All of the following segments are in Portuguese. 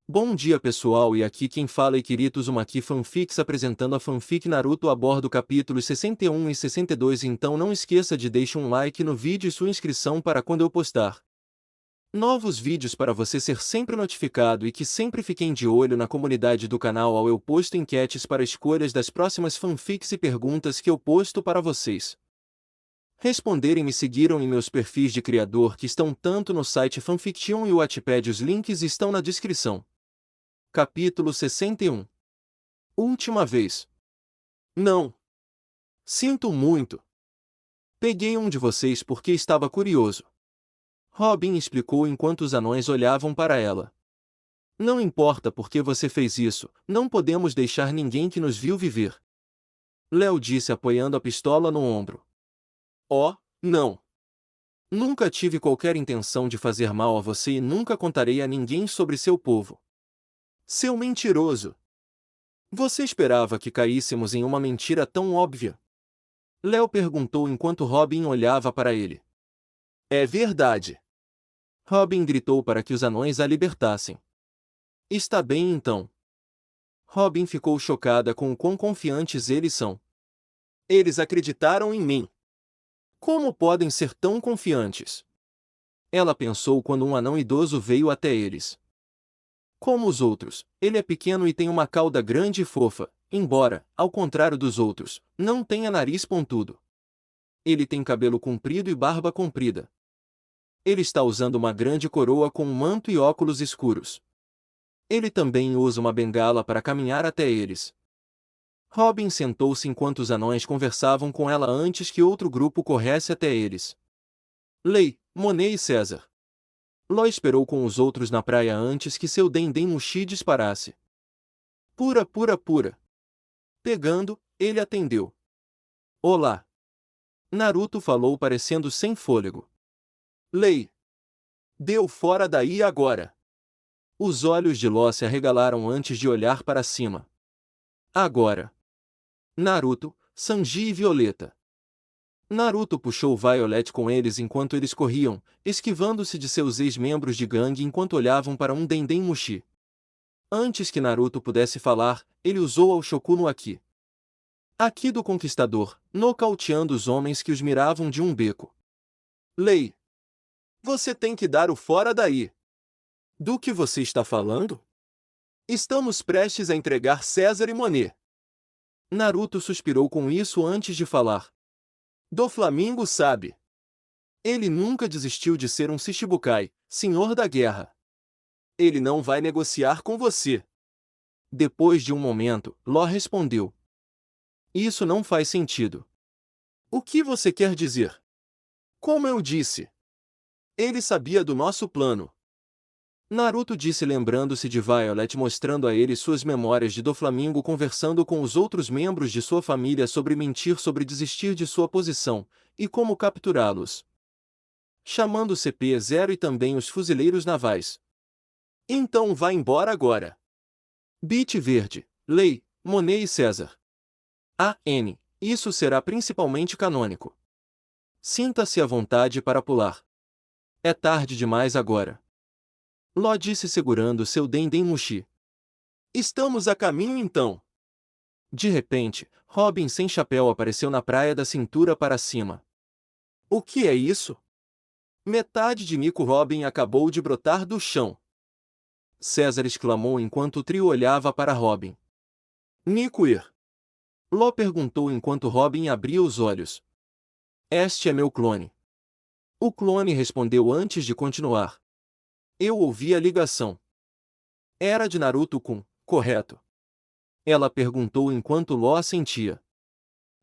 Bom dia pessoal, e aqui quem fala é Kirito Uzumaki Fanfics, apresentando a fanfic Naruto a bordo capítulos 61 e 62. Então não esqueça de deixar um like no vídeo e sua inscrição para quando eu postar novos vídeos, para você ser sempre notificado, e que sempre fiquem de olho na comunidade do canal ao eu posto enquetes para escolhas das próximas fanfics e perguntas que eu posto para vocês responderem. Me seguiram em meus perfis de criador que estão tanto no site Fanfiction e o Wattpad, os links estão na descrição. Capítulo 61. Última vez. Não. Sinto muito. Peguei um de vocês porque estava curioso. Robin explicou enquanto os anões olhavam para ela. Não importa por que você fez isso, não podemos deixar ninguém que nos viu viver. Léo disse, apoiando a pistola no ombro. Oh, não. Nunca tive qualquer intenção de fazer mal a você e nunca contarei a ninguém sobre seu povo. Seu mentiroso. Você esperava que caíssemos em uma mentira tão óbvia? Léo perguntou enquanto Robin olhava para ele. É verdade. Robin gritou para que os anões a libertassem. Está bem então. Robin ficou chocada com o quão confiantes eles são. Eles acreditaram em mim. Como podem ser tão confiantes? Ela pensou quando um anão idoso veio até eles. Como os outros, ele é pequeno e tem uma cauda grande e fofa, embora, ao contrário dos outros, não tenha nariz pontudo. Ele tem cabelo comprido e barba comprida. Ele está usando uma grande coroa com um manto e óculos escuros. Ele também usa uma bengala para caminhar até eles. Robin sentou-se enquanto os anões conversavam com ela antes que outro grupo corresse até eles. Lei, Monet e César. Ló esperou com os outros na praia antes que seu Dendemushi disparasse. Pura, pura, pura. Pegando, ele atendeu. Olá. Naruto falou, parecendo sem fôlego. Lei. Deu fora daí agora. Os olhos de Ló se arregalaram antes de olhar para cima. Agora. Naruto, Sanji e Violeta. Naruto puxou Violet com eles enquanto eles corriam, esquivando-se de seus ex-membros de gangue enquanto olhavam para um Dendemushi. Antes que Naruto pudesse falar, ele usou o Shoku no Aki. Aki do Conquistador, nocauteando os homens que os miravam de um beco. Lei. Você tem que dar o fora daí. Do que você está falando? Estamos prestes a entregar César e Monet. Naruto suspirou com isso antes de falar. Do Flamengo, sabe? Ele nunca desistiu de ser um Shichibukai, senhor da guerra. Ele não vai negociar com você. Depois de um momento, Ló respondeu. Isso não faz sentido. O que você quer dizer? Como eu disse. Ele sabia do nosso plano. Naruto disse, lembrando-se de Violet mostrando a ele suas memórias de Doflamingo conversando com os outros membros de sua família sobre mentir, sobre desistir de sua posição, e como capturá-los. Chamando o CP-0 e também os fuzileiros navais. Então vá embora agora. Beat Verde, Lei, Monet e César. A.N. Isso será principalmente canônico. Sinta-se à vontade para pular. É tarde demais agora. Ló disse segurando seu Dendemushi. Estamos a caminho então. De repente, Robin sem chapéu apareceu na praia da cintura para cima. O que é isso? Metade de Nico Robin acabou de brotar do chão. César exclamou enquanto o trio olhava para Robin. Nico ir? Ló perguntou enquanto Robin abria os olhos. Este é meu clone. O clone respondeu antes de continuar. Eu ouvi a ligação. Era de Naruto-kun, correto? Ela perguntou enquanto Ló assentia.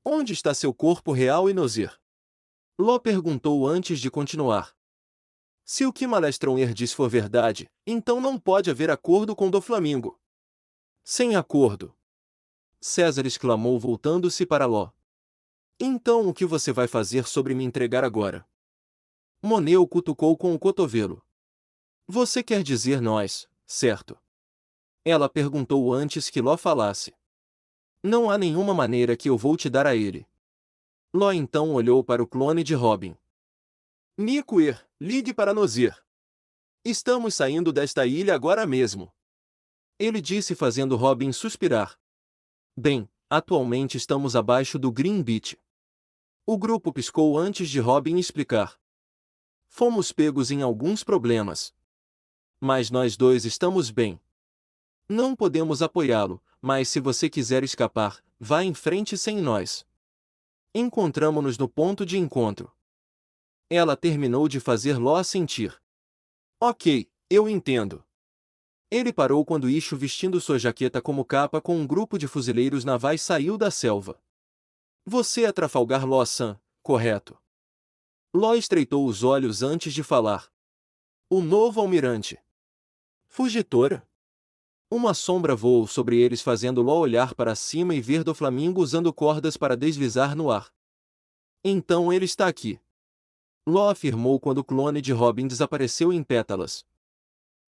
Onde está seu corpo real e Nozer? Ló perguntou antes de continuar. Se o que Malestron diz for verdade, então não pode haver acordo com Doflamingo. Sem acordo. César exclamou voltando-se para Ló. Então o que você vai fazer sobre me entregar agora? Monet o cutucou com o cotovelo. Você quer dizer nós, certo? Ela perguntou antes que Ló falasse. Não há nenhuma maneira que eu vou te dar a ele. Ló então olhou para o clone de Robin. Nico ir, ligue para Nozer. Estamos saindo desta ilha agora mesmo. Ele disse fazendo Robin suspirar. Bem, atualmente estamos abaixo do Green Beach. O grupo piscou antes de Robin explicar. Fomos pegos em alguns problemas. Mas nós dois estamos bem. Não podemos apoiá-lo, mas se você quiser escapar, vá em frente sem nós. Encontramo-nos no ponto de encontro. Ela terminou de fazer Ló assentir. Ok, eu entendo. Ele parou quando Isho, vestindo sua jaqueta como capa com um grupo de fuzileiros navais, saiu da selva. Você é Trafalgar Law-san, correto? Law estreitou os olhos antes de falar. O novo almirante. Fugitora? Uma sombra voou sobre eles, fazendo Law olhar para cima e ver Doflamingo usando cordas para deslizar no ar. Então ele está aqui. Law afirmou quando o clone de Robin desapareceu em pétalas.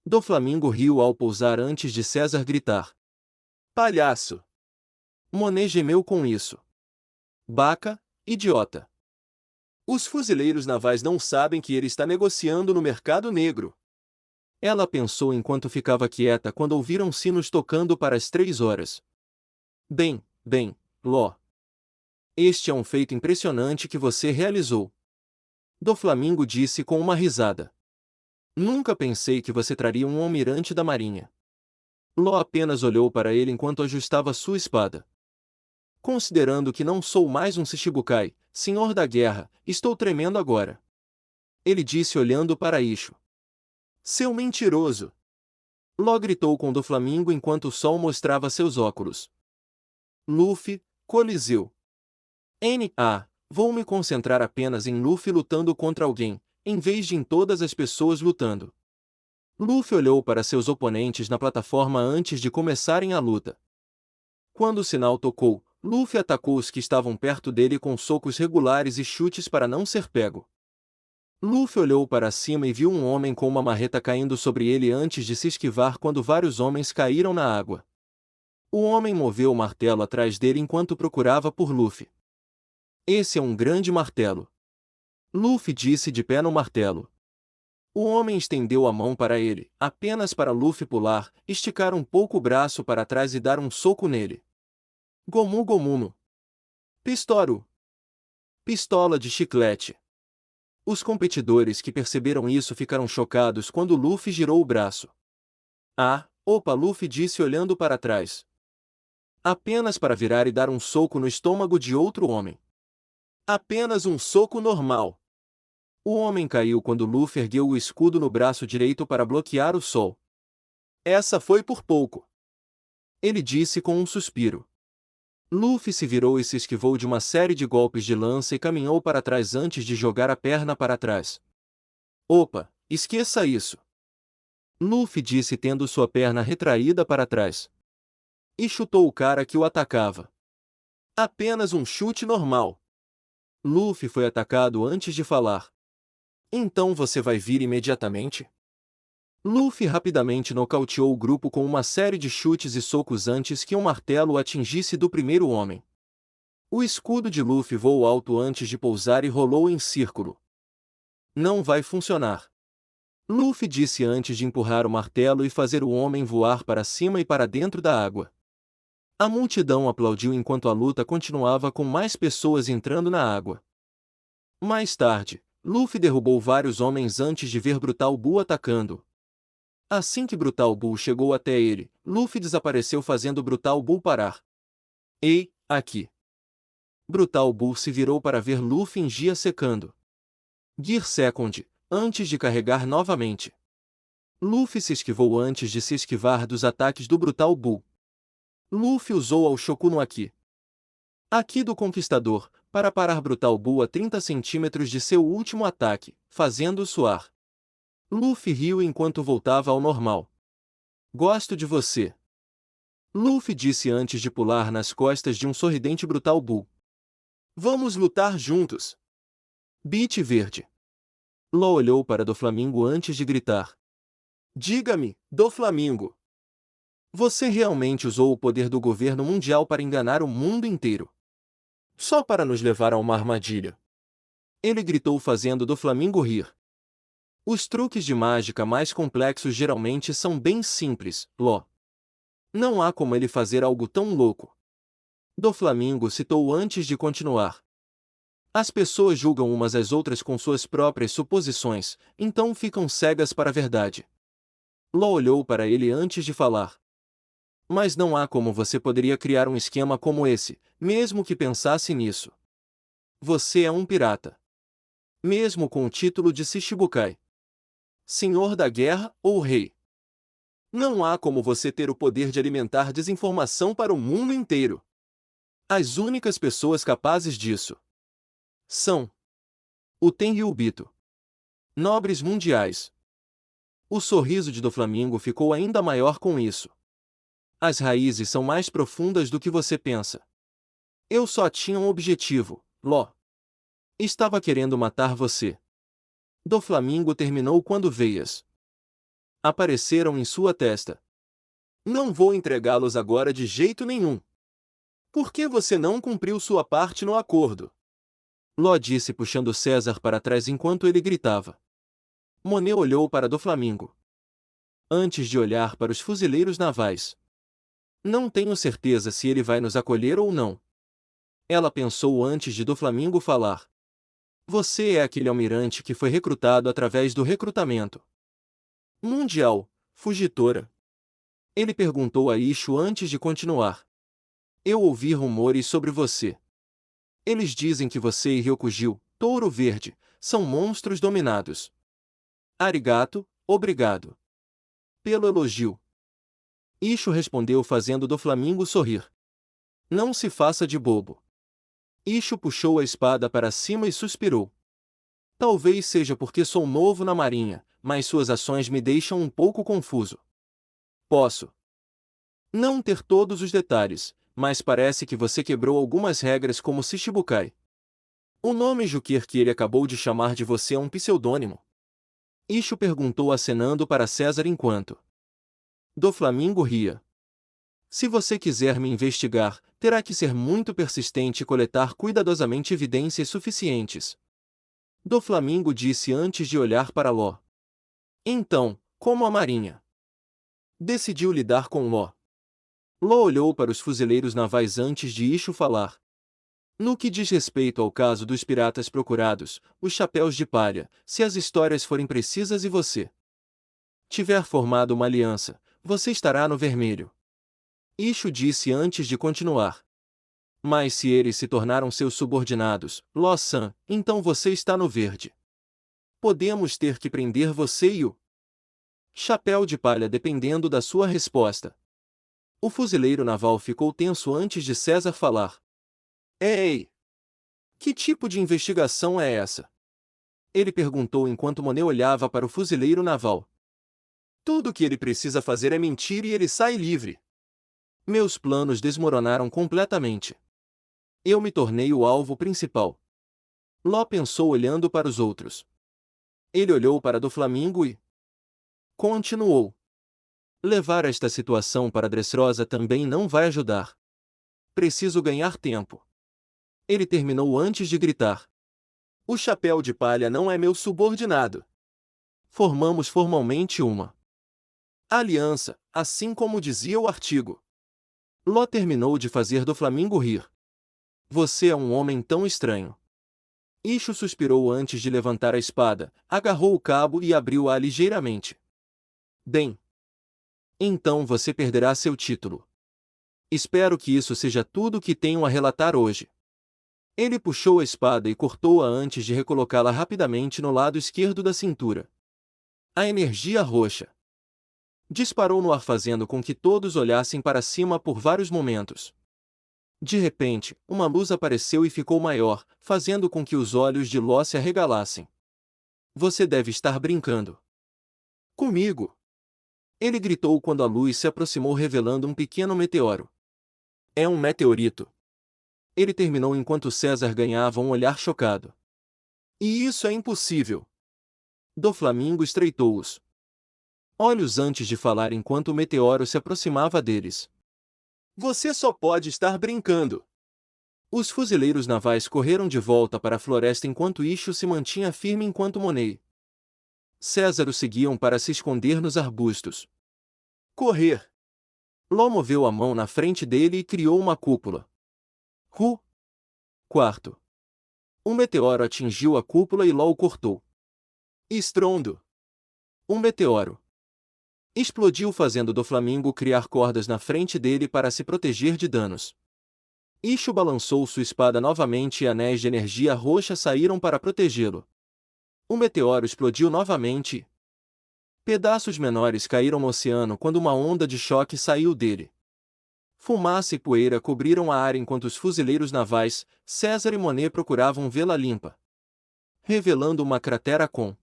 Doflamingo riu ao pousar antes de César gritar. Palhaço! Monet gemeu com isso. Baca, idiota! Os fuzileiros navais não sabem que ele está negociando no mercado negro. Ela pensou enquanto ficava quieta quando ouviram sinos tocando para as 3 horas. Bem, Ló. Este é um feito impressionante que você realizou. Doflamingo disse com uma risada. Nunca pensei que você traria um almirante da marinha. Ló apenas olhou para ele enquanto ajustava sua espada. Considerando que não sou mais um Shichibukai, senhor da guerra, estou tremendo agora. Ele disse olhando para Isho. Seu mentiroso! Ló gritou com Doflamingo enquanto o sol mostrava seus óculos. Luffy, Coliseu. Vou me concentrar apenas em Luffy lutando contra alguém, em vez de em todas as pessoas lutando. Luffy olhou para seus oponentes na plataforma antes de começarem a luta. Quando o sinal tocou, Luffy atacou os que estavam perto dele com socos regulares e chutes para não ser pego. Luffy olhou para cima e viu um homem com uma marreta caindo sobre ele antes de se esquivar quando vários homens caíram na água. O homem moveu o martelo atrás dele enquanto procurava por Luffy. Esse é um grande martelo. Luffy disse de pé no martelo. O homem estendeu a mão para ele, apenas para Luffy pular, esticar um pouco o braço para trás e dar um soco nele. Gomu Gomuno. Pistoru. Pistola de chiclete. Os competidores que perceberam isso ficaram chocados quando Luffy girou o braço. Opa, Luffy disse olhando para trás. Apenas para virar e dar um soco no estômago de outro homem. Apenas um soco normal. O homem caiu quando Luffy ergueu o escudo no braço direito para bloquear o sol. Essa foi por pouco. Ele disse com um suspiro. Luffy se virou e se esquivou de uma série de golpes de lança e caminhou para trás antes de jogar a perna para trás. Opa, esqueça isso. Luffy disse tendo sua perna retraída para trás. E chutou o cara que o atacava. Apenas um chute normal. Luffy foi atacado antes de falar. Então você vai vir imediatamente? Luffy rapidamente nocauteou o grupo com uma série de chutes e socos antes que um martelo o atingisse do primeiro homem. O escudo de Luffy voou alto antes de pousar e rolou em círculo. Não vai funcionar. Luffy disse antes de empurrar o martelo e fazer o homem voar para cima e para dentro da água. A multidão aplaudiu enquanto a luta continuava com mais pessoas entrando na água. Mais tarde, Luffy derrubou vários homens antes de ver Brutal Bull atacando. Assim que Brutal Bull chegou até ele, Luffy desapareceu fazendo Brutal Bull parar. Ei, aqui! Brutal Bull se virou para ver Luffy em Gia secando. Gear Second, antes de carregar novamente. Luffy se esquivou antes de se esquivar dos ataques do Brutal Bull. Luffy usou o Shoku no Haki do Conquistador, para parar Brutal Bull a 30 centímetros de seu último ataque, fazendo-o suar. Luffy riu enquanto voltava ao normal. Gosto de você. Luffy disse antes de pular nas costas de um sorridente Brutal Bull. Vamos lutar juntos. Beat Verde. Law olhou para Doflamingo antes de gritar. Diga-me, Doflamingo. Você realmente usou o poder do governo mundial para enganar o mundo inteiro. Só para nos levar a uma armadilha. Ele gritou fazendo Doflamingo rir. Os truques de mágica mais complexos geralmente são bem simples, Law. Não há como ele fazer algo tão louco. Doflamingo citou antes de continuar. As pessoas julgam umas às outras com suas próprias suposições, então ficam cegas para a verdade. Ló olhou para ele antes de falar. Mas não há como você poderia criar um esquema como esse, mesmo que pensasse nisso. Você é um pirata. Mesmo com o título de Shichibukai. Senhor da Guerra ou Rei. Não há como você ter o poder de alimentar desinformação para o mundo inteiro. As únicas pessoas capazes disso são o Tenryubito. Nobres mundiais. O sorriso de Doflamingo ficou ainda maior com isso. As raízes são mais profundas do que você pensa. Eu só tinha um objetivo, Ló. Estava querendo matar você. Doflamingo terminou quando veias apareceram em sua testa. Não vou entregá-los agora de jeito nenhum. Por que você não cumpriu sua parte no acordo? Ló disse puxando César para trás enquanto ele gritava. Monet olhou para Doflamingo. Antes de olhar para os fuzileiros navais. Não tenho certeza se ele vai nos acolher ou não. Ela pensou antes de Doflamingo falar. Você é aquele almirante que foi recrutado através do recrutamento mundial, Fugitora. Ele perguntou a Ishu antes de continuar. Eu ouvi rumores sobre você. Eles dizem que você e Ryokugil, Touro Verde, são monstros dominados. Arigato, obrigado. Pelo elogio. Ishu respondeu fazendo Doflamingo sorrir. Não se faça de bobo. Ishu puxou a espada para cima e suspirou. Talvez seja porque sou novo na marinha, mas suas ações me deixam um pouco confuso. Posso não ter todos os detalhes, mas parece que você quebrou algumas regras como Shichibukai. O nome Jukir que ele acabou de chamar de você é um pseudônimo? Ishu perguntou acenando para César enquanto Doflamingo ria. Se você quiser me investigar, terá que ser muito persistente e coletar cuidadosamente evidências suficientes. Doflamingo disse antes de olhar para Ló. Então, como a marinha decidiu lidar com Ló? Ló olhou para os fuzileiros navais antes de Ishu falar. No que diz respeito ao caso dos piratas procurados, os chapéus de palha, se as histórias forem precisas e você tiver formado uma aliança, você estará no vermelho. Ishu disse antes de continuar. Mas se eles se tornaram seus subordinados, Ló-san, então você está no verde. Podemos ter que prender você e o chapéu de palha dependendo da sua resposta. O fuzileiro naval ficou tenso antes de César falar. Ei! Que tipo de investigação é essa? Ele perguntou enquanto Monet olhava para o fuzileiro naval. Tudo o que ele precisa fazer é mentir e ele sai livre. Meus planos desmoronaram completamente. Eu me tornei o alvo principal. Ló pensou olhando para os outros. Ele olhou para Doflamingo e continuou. Levar esta situação para Dressrosa também não vai ajudar. Preciso ganhar tempo. Ele terminou antes de gritar. O chapéu de palha não é meu subordinado. Formamos formalmente uma aliança, assim como dizia o artigo. Ló terminou de fazer Doflamingo rir. Você é um homem tão estranho. Ishu suspirou antes de levantar a espada, agarrou o cabo e abriu-a ligeiramente. Bem. Então você perderá seu título. Espero que isso seja tudo o que tenho a relatar hoje. Ele puxou a espada e cortou-a antes de recolocá-la rapidamente no lado esquerdo da cintura. A energia roxa disparou no ar fazendo com que todos olhassem para cima por vários momentos. De repente, uma luz apareceu e ficou maior, fazendo com que os olhos de Ló se arregalassem. Você deve estar brincando comigo! Ele gritou quando a luz se aproximou revelando um pequeno meteoro. É um meteorito. Ele terminou enquanto César ganhava um olhar chocado. E isso é impossível! Doflamingo estreitou-os olhos antes de falar enquanto o meteoro se aproximava deles. Você só pode estar brincando! Os fuzileiros navais correram de volta para a floresta enquanto Ishu se mantinha firme enquanto Monet. César o seguiam para se esconder nos arbustos. Correr! Ló moveu a mão na frente dele e criou uma cúpula. Quarto. Um meteoro atingiu a cúpula e Ló o cortou. Estrondo. Um meteoro explodiu, fazendo Doflamingo criar cordas na frente dele para se proteger de danos. Ishu balançou sua espada novamente e anéis de energia roxa saíram para protegê-lo. O meteoro explodiu novamente e pedaços menores caíram no oceano quando uma onda de choque saiu dele. Fumaça e poeira cobriram a área enquanto os fuzileiros navais, César e Monet, procuravam vê-la limpa, revelando uma cratera com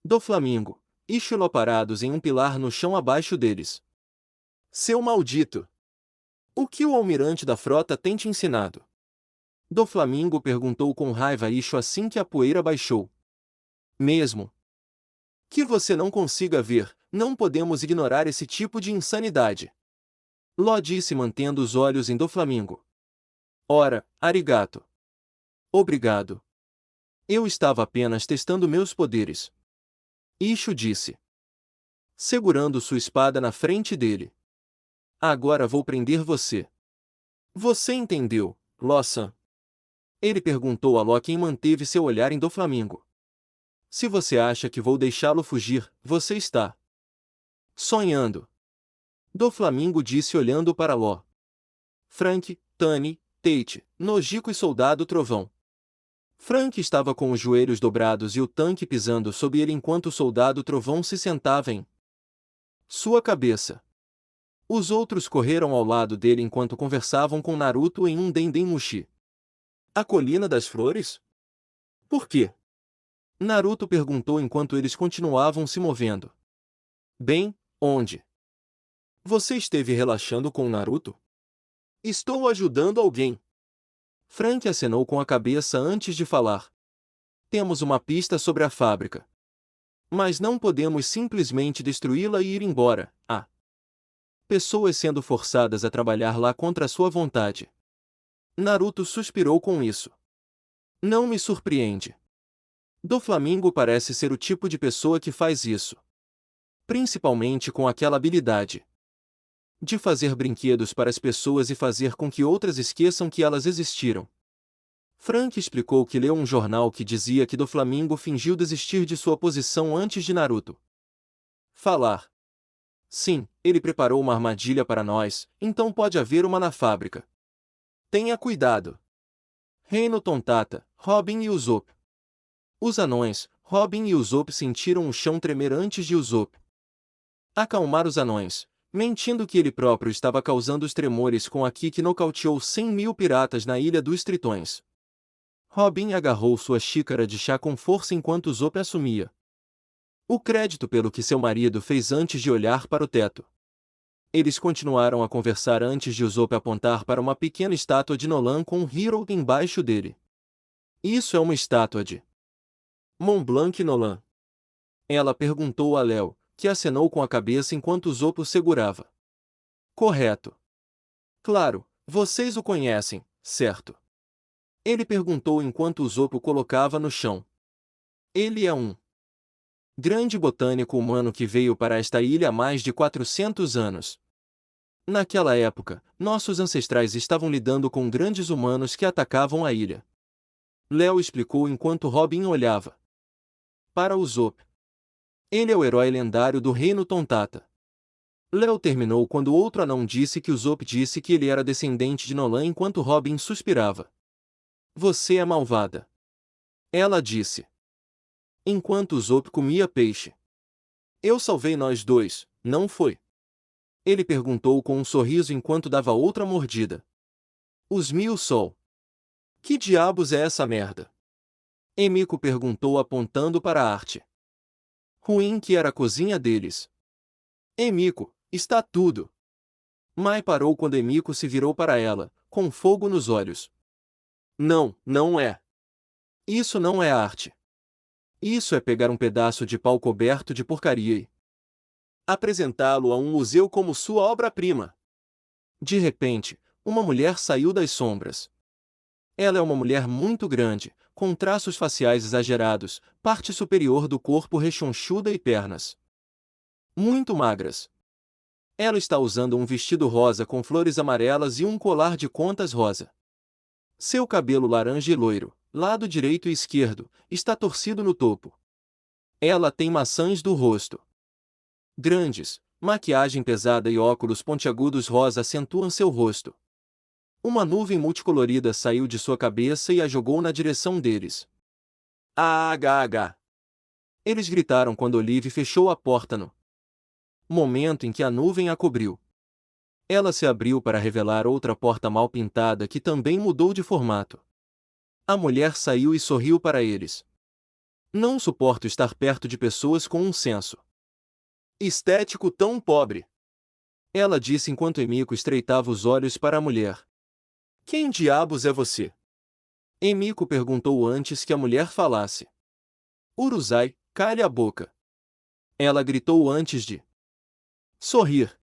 Doflamingo e Ishu parados em um pilar no chão abaixo deles. Seu maldito! O que o almirante da frota tem te ensinado? Doflamingo perguntou com raiva a Ishu assim que a poeira baixou. Mesmo que você não consiga ver, não podemos ignorar esse tipo de insanidade. Ló disse, mantendo os olhos em Doflamingo. Ora, arigato. Obrigado. Eu estava apenas testando meus poderes. Ishu disse, segurando sua espada na frente dele. Agora vou prender você. Você entendeu, Ló-san? Ele perguntou a Ló, quem manteve seu olhar em Doflamingo. Se você acha que vou deixá-lo fugir, você está sonhando. Doflamingo disse, olhando para Ló. Frank, Tani, Tate, Nojiko e Soldado Trovão. Frank estava com os joelhos dobrados e o tanque pisando sob ele enquanto o Soldado Trovão se sentava em sua cabeça. Os outros correram ao lado dele enquanto conversavam com Naruto em um Dendenmushi. A Colina das Flores? Por quê? Naruto perguntou enquanto eles continuavam se movendo. Bem, onde? Você esteve relaxando com Naruto? Estou ajudando alguém. Frank acenou com a cabeça antes de falar. Temos uma pista sobre a fábrica. Mas não podemos simplesmente destruí-la e ir embora. Há pessoas sendo forçadas a trabalhar lá contra sua vontade. Naruto suspirou com isso. Não me surpreende. Doflamingo parece ser o tipo de pessoa que faz isso. Principalmente com aquela habilidade de fazer brinquedos para as pessoas e fazer com que outras esqueçam que elas existiram. Frank explicou que leu um jornal que dizia que Doflamingo fingiu desistir de sua posição antes de Naruto falar. Sim, ele preparou uma armadilha para nós, então pode haver uma na fábrica. Tenha cuidado. Reino Tontata, Robin e Usopp. Os anões, Robin e Usopp, sentiram o chão tremer antes de Usopp acalmar os anões, mentindo que ele próprio estava causando os tremores com a ki que nocauteou 100.000 piratas na Ilha dos Tritões. Robin agarrou sua xícara de chá com força enquanto Usopp assumia o crédito pelo que seu marido fez antes de olhar para o teto. Eles continuaram a conversar antes de Usopp apontar para uma pequena estátua de Nolan com um Hero embaixo dele. Isso é uma estátua de Mont Blanc Nolan? Ela perguntou a Léo, que acenou com a cabeça enquanto Usopp o segurava. Correto. Claro, vocês o conhecem, certo? Ele perguntou enquanto Usopp o colocava no chão. Ele é um grande botânico humano que veio para esta ilha há mais de 400 anos. Naquela época, nossos ancestrais estavam lidando com grandes humanos que atacavam a ilha. Léo explicou enquanto Robin olhava para Usopp. Ele é o herói lendário do Reino Tontata. Léo terminou quando outro anão disse que Usopp disse que ele era descendente de Nolan enquanto Robin suspirava. Você é malvada. Ela disse. Enquanto Usopp comia peixe. Eu salvei nós dois, não foi? Ele perguntou com um sorriso enquanto dava outra mordida. Os Mil Sol. Que diabos é essa merda? Emiko perguntou apontando para a arte ruim que era a cozinha deles. Emiko, está tudo. Mai parou quando Emiko se virou para ela, com fogo nos olhos. Não, não é. Isso não é arte. Isso é pegar um pedaço de pau coberto de porcaria e apresentá-lo a um museu como sua obra-prima. De repente, uma mulher saiu das sombras. Ela é uma mulher muito grande, com traços faciais exagerados, parte superior do corpo rechonchuda e pernas muito magras. Ela está usando um vestido rosa com flores amarelas e um colar de contas rosa. Seu cabelo laranja e loiro, lado direito e esquerdo, está torcido no topo. Ela tem maçãs do rosto grandes, maquiagem pesada e óculos pontiagudos rosa acentuam seu rosto. Uma nuvem multicolorida saiu de sua cabeça e a jogou na direção deles. Ah! Eles gritaram quando Olive fechou a porta no momento em que a nuvem a cobriu. Ela se abriu para revelar outra porta mal pintada que também mudou de formato. A mulher saiu e sorriu para eles. Não suporto estar perto de pessoas com um senso estético tão pobre. Ela disse enquanto Emiko estreitava os olhos para a mulher. Quem diabos é você? Emiko perguntou antes que a mulher falasse. Urusai, cale a boca. Ela gritou antes de sorrir.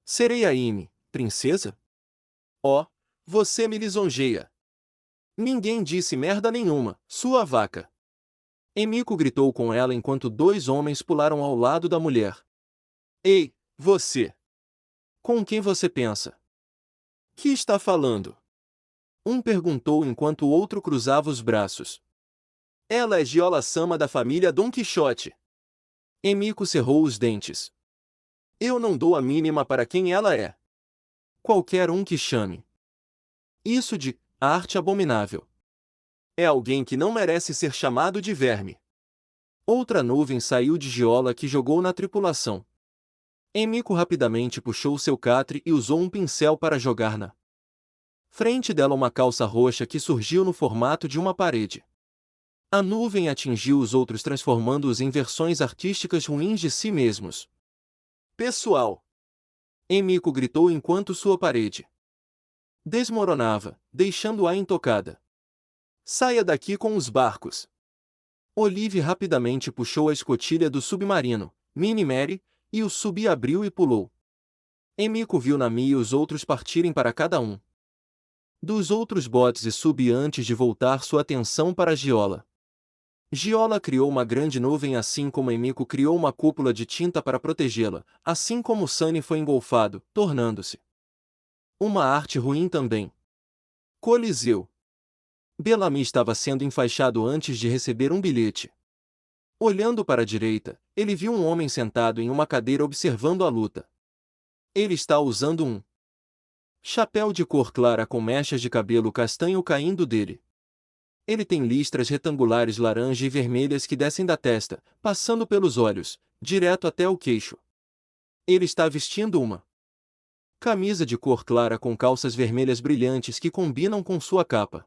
Serei a Ime, princesa? Oh, você me lisonjeia. Ninguém disse merda nenhuma, sua vaca. Emiko gritou com ela enquanto dois homens pularam ao lado da mulher. Ei, você! Com quem você pensa? Que está falando? Um perguntou enquanto o outro cruzava os braços. Ela é Giola-sama da família Don Quixote. Emiko cerrou os dentes. Eu não dou a mínima para quem ela é. Qualquer um que chame isso de arte abominável. É alguém que não merece ser chamado de verme. Outra nuvem saiu de Giola que jogou na tripulação. Emiko rapidamente puxou seu catre e usou um pincel para jogar na frente dela uma calça roxa que surgiu no formato de uma parede. A nuvem atingiu os outros transformando-os em versões artísticas ruins de si mesmos. Pessoal! Emiko gritou enquanto sua parede desmoronava, deixando-a intocada. Saia daqui com os barcos! Olive rapidamente puxou a escotilha do submarino, Mini Mary, e o sub abriu e pulou. Emiko viu Nami e os outros partirem para cada um dos outros botes e sub antes de voltar sua atenção para Giola. Giola criou uma grande nuvem assim como Emiko criou uma cúpula de tinta para protegê-la, assim como Sunny foi engolfado, tornando-se uma arte ruim também. Coliseu. Bellamy estava sendo enfaixado antes de receber um bilhete. Olhando para a direita, ele viu um homem sentado em uma cadeira observando a luta. Ele está usando um chapéu de cor clara com mechas de cabelo castanho caindo dele. Ele tem listras retangulares laranja e vermelhas que descem da testa, passando pelos olhos, direto até o queixo. Ele está vestindo uma camisa de cor clara com calças vermelhas brilhantes que combinam com sua capa.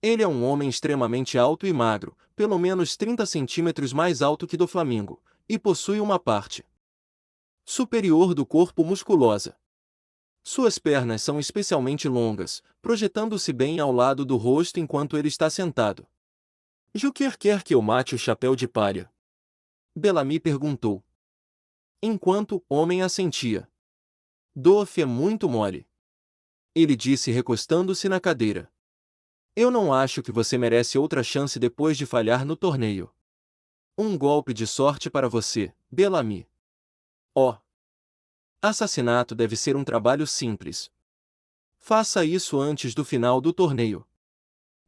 Ele é um homem extremamente alto e magro, pelo menos 30 centímetros mais alto que do Flamingo, e possui uma parte superior do corpo musculosa. Suas pernas são especialmente longas, projetando-se bem ao lado do rosto enquanto ele está sentado. Joker quer que eu mate o chapéu de palha? Bellamy perguntou. Enquanto o homem assentia. Doff é muito mole. Ele disse recostando-se na cadeira. Eu não acho que você merece outra chance depois de falhar no torneio. Um golpe de sorte para você, Bellamy. Oh! Assassinato deve ser um trabalho simples. Faça isso antes do final do torneio.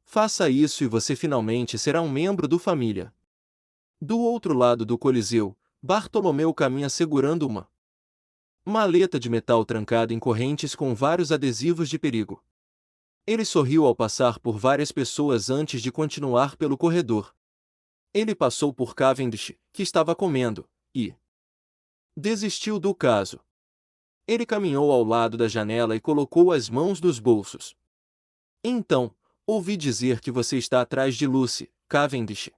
Faça isso e você finalmente será um membro do família. Do outro lado do Coliseu, Bartolomeu caminha segurando uma maleta de metal trancada em correntes com vários adesivos de perigo. Ele sorriu ao passar por várias pessoas antes de continuar pelo corredor. Ele passou por Cavendish, que estava comendo, e desistiu do caso. Ele caminhou ao lado da janela e colocou as mãos nos bolsos. Então, ouvi dizer que você está atrás de Lucy, Cavendish.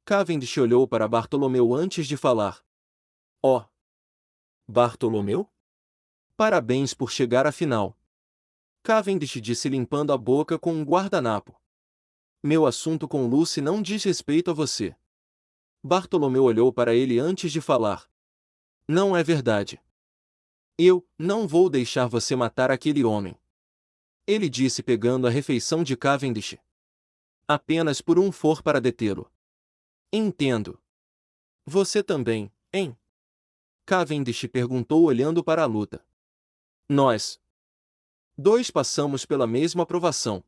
Cavendish olhou para Bartolomeu antes de falar. Oh! Bartolomeu? Parabéns por chegar à final. Cavendish disse limpando a boca com um guardanapo. Meu assunto com Lucy não diz respeito a você. Bartolomeu olhou para ele antes de falar. Não é verdade. Eu não vou deixar você matar aquele homem. Ele disse pegando a refeição de Cavendish. Apenas por um for para detê-lo. Entendo. Você também, hein? Cavendish perguntou olhando para a luta. Nós dois passamos pela mesma provação.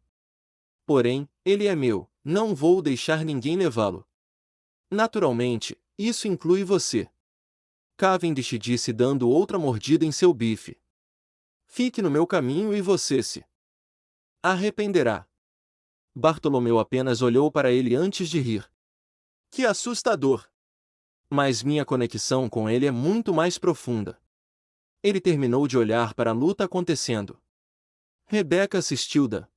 Porém, ele é meu, não vou deixar ninguém levá-lo. Naturalmente, isso inclui você. Cavendish disse dando outra mordida em seu bife. Fique no meu caminho e você se arrependerá. Bartolomeu apenas olhou para ele antes de rir. Que assustador! Mas minha conexão com ele é muito mais profunda. Ele terminou de olhar para a luta acontecendo. Rebecca assistiu da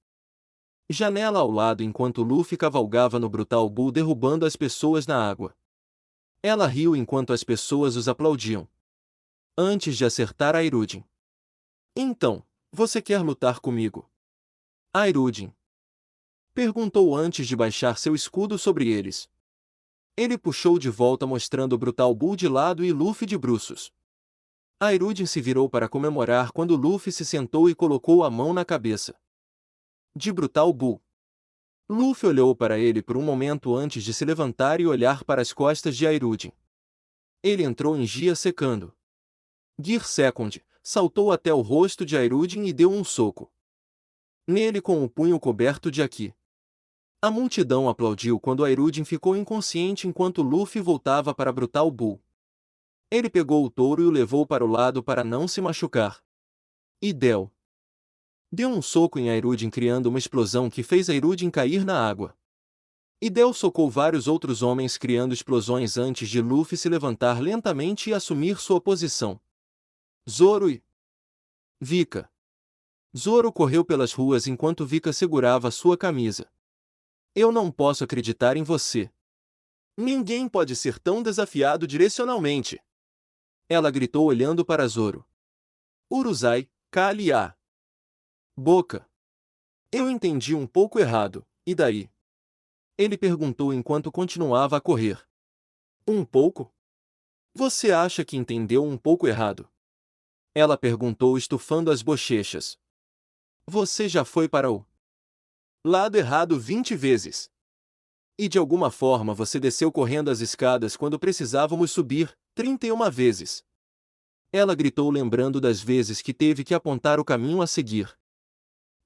janela ao lado enquanto Luffy cavalgava no Brutal Bull derrubando as pessoas na água. Ela riu enquanto as pessoas os aplaudiam. Antes de acertar Airudin. Então, você quer lutar comigo? Airudin perguntou antes de baixar seu escudo sobre eles. Ele puxou de volta mostrando o Brutal Bull de lado e Luffy de bruços. Airudin se virou para comemorar quando Luffy se sentou e colocou a mão na cabeça de Brutal Bull. Luffy olhou para ele por um momento antes de se levantar e olhar para as costas de Airudin. Ele entrou em Gia secando. Gear Second saltou até o rosto de Airudin e deu um soco nele com o punho coberto de Haki. A multidão aplaudiu quando Airudin ficou inconsciente enquanto Luffy voltava para Brutal Bull. Ele pegou o touro e o levou para o lado para não se machucar. E deu um soco em Airudin criando uma explosão que fez Airudin cair na água. Idel socou vários outros homens criando explosões antes de Luffy se levantar lentamente e assumir sua posição. Zoro e Vika. Zoro correu pelas ruas enquanto Vika segurava sua camisa. Eu não posso acreditar em você. Ninguém pode ser tão desafiado direcionalmente. Ela gritou olhando para Zoro. Urusai, cale a boca. Eu entendi um pouco errado, e daí? Ele perguntou enquanto continuava a correr. Um pouco? Você acha que entendeu um pouco errado? Ela perguntou estufando as bochechas. Você já foi para o lado errado 20 vezes. E de alguma forma você desceu correndo as escadas quando precisávamos subir, 31 vezes. Ela gritou lembrando das vezes que teve que apontar o caminho a seguir.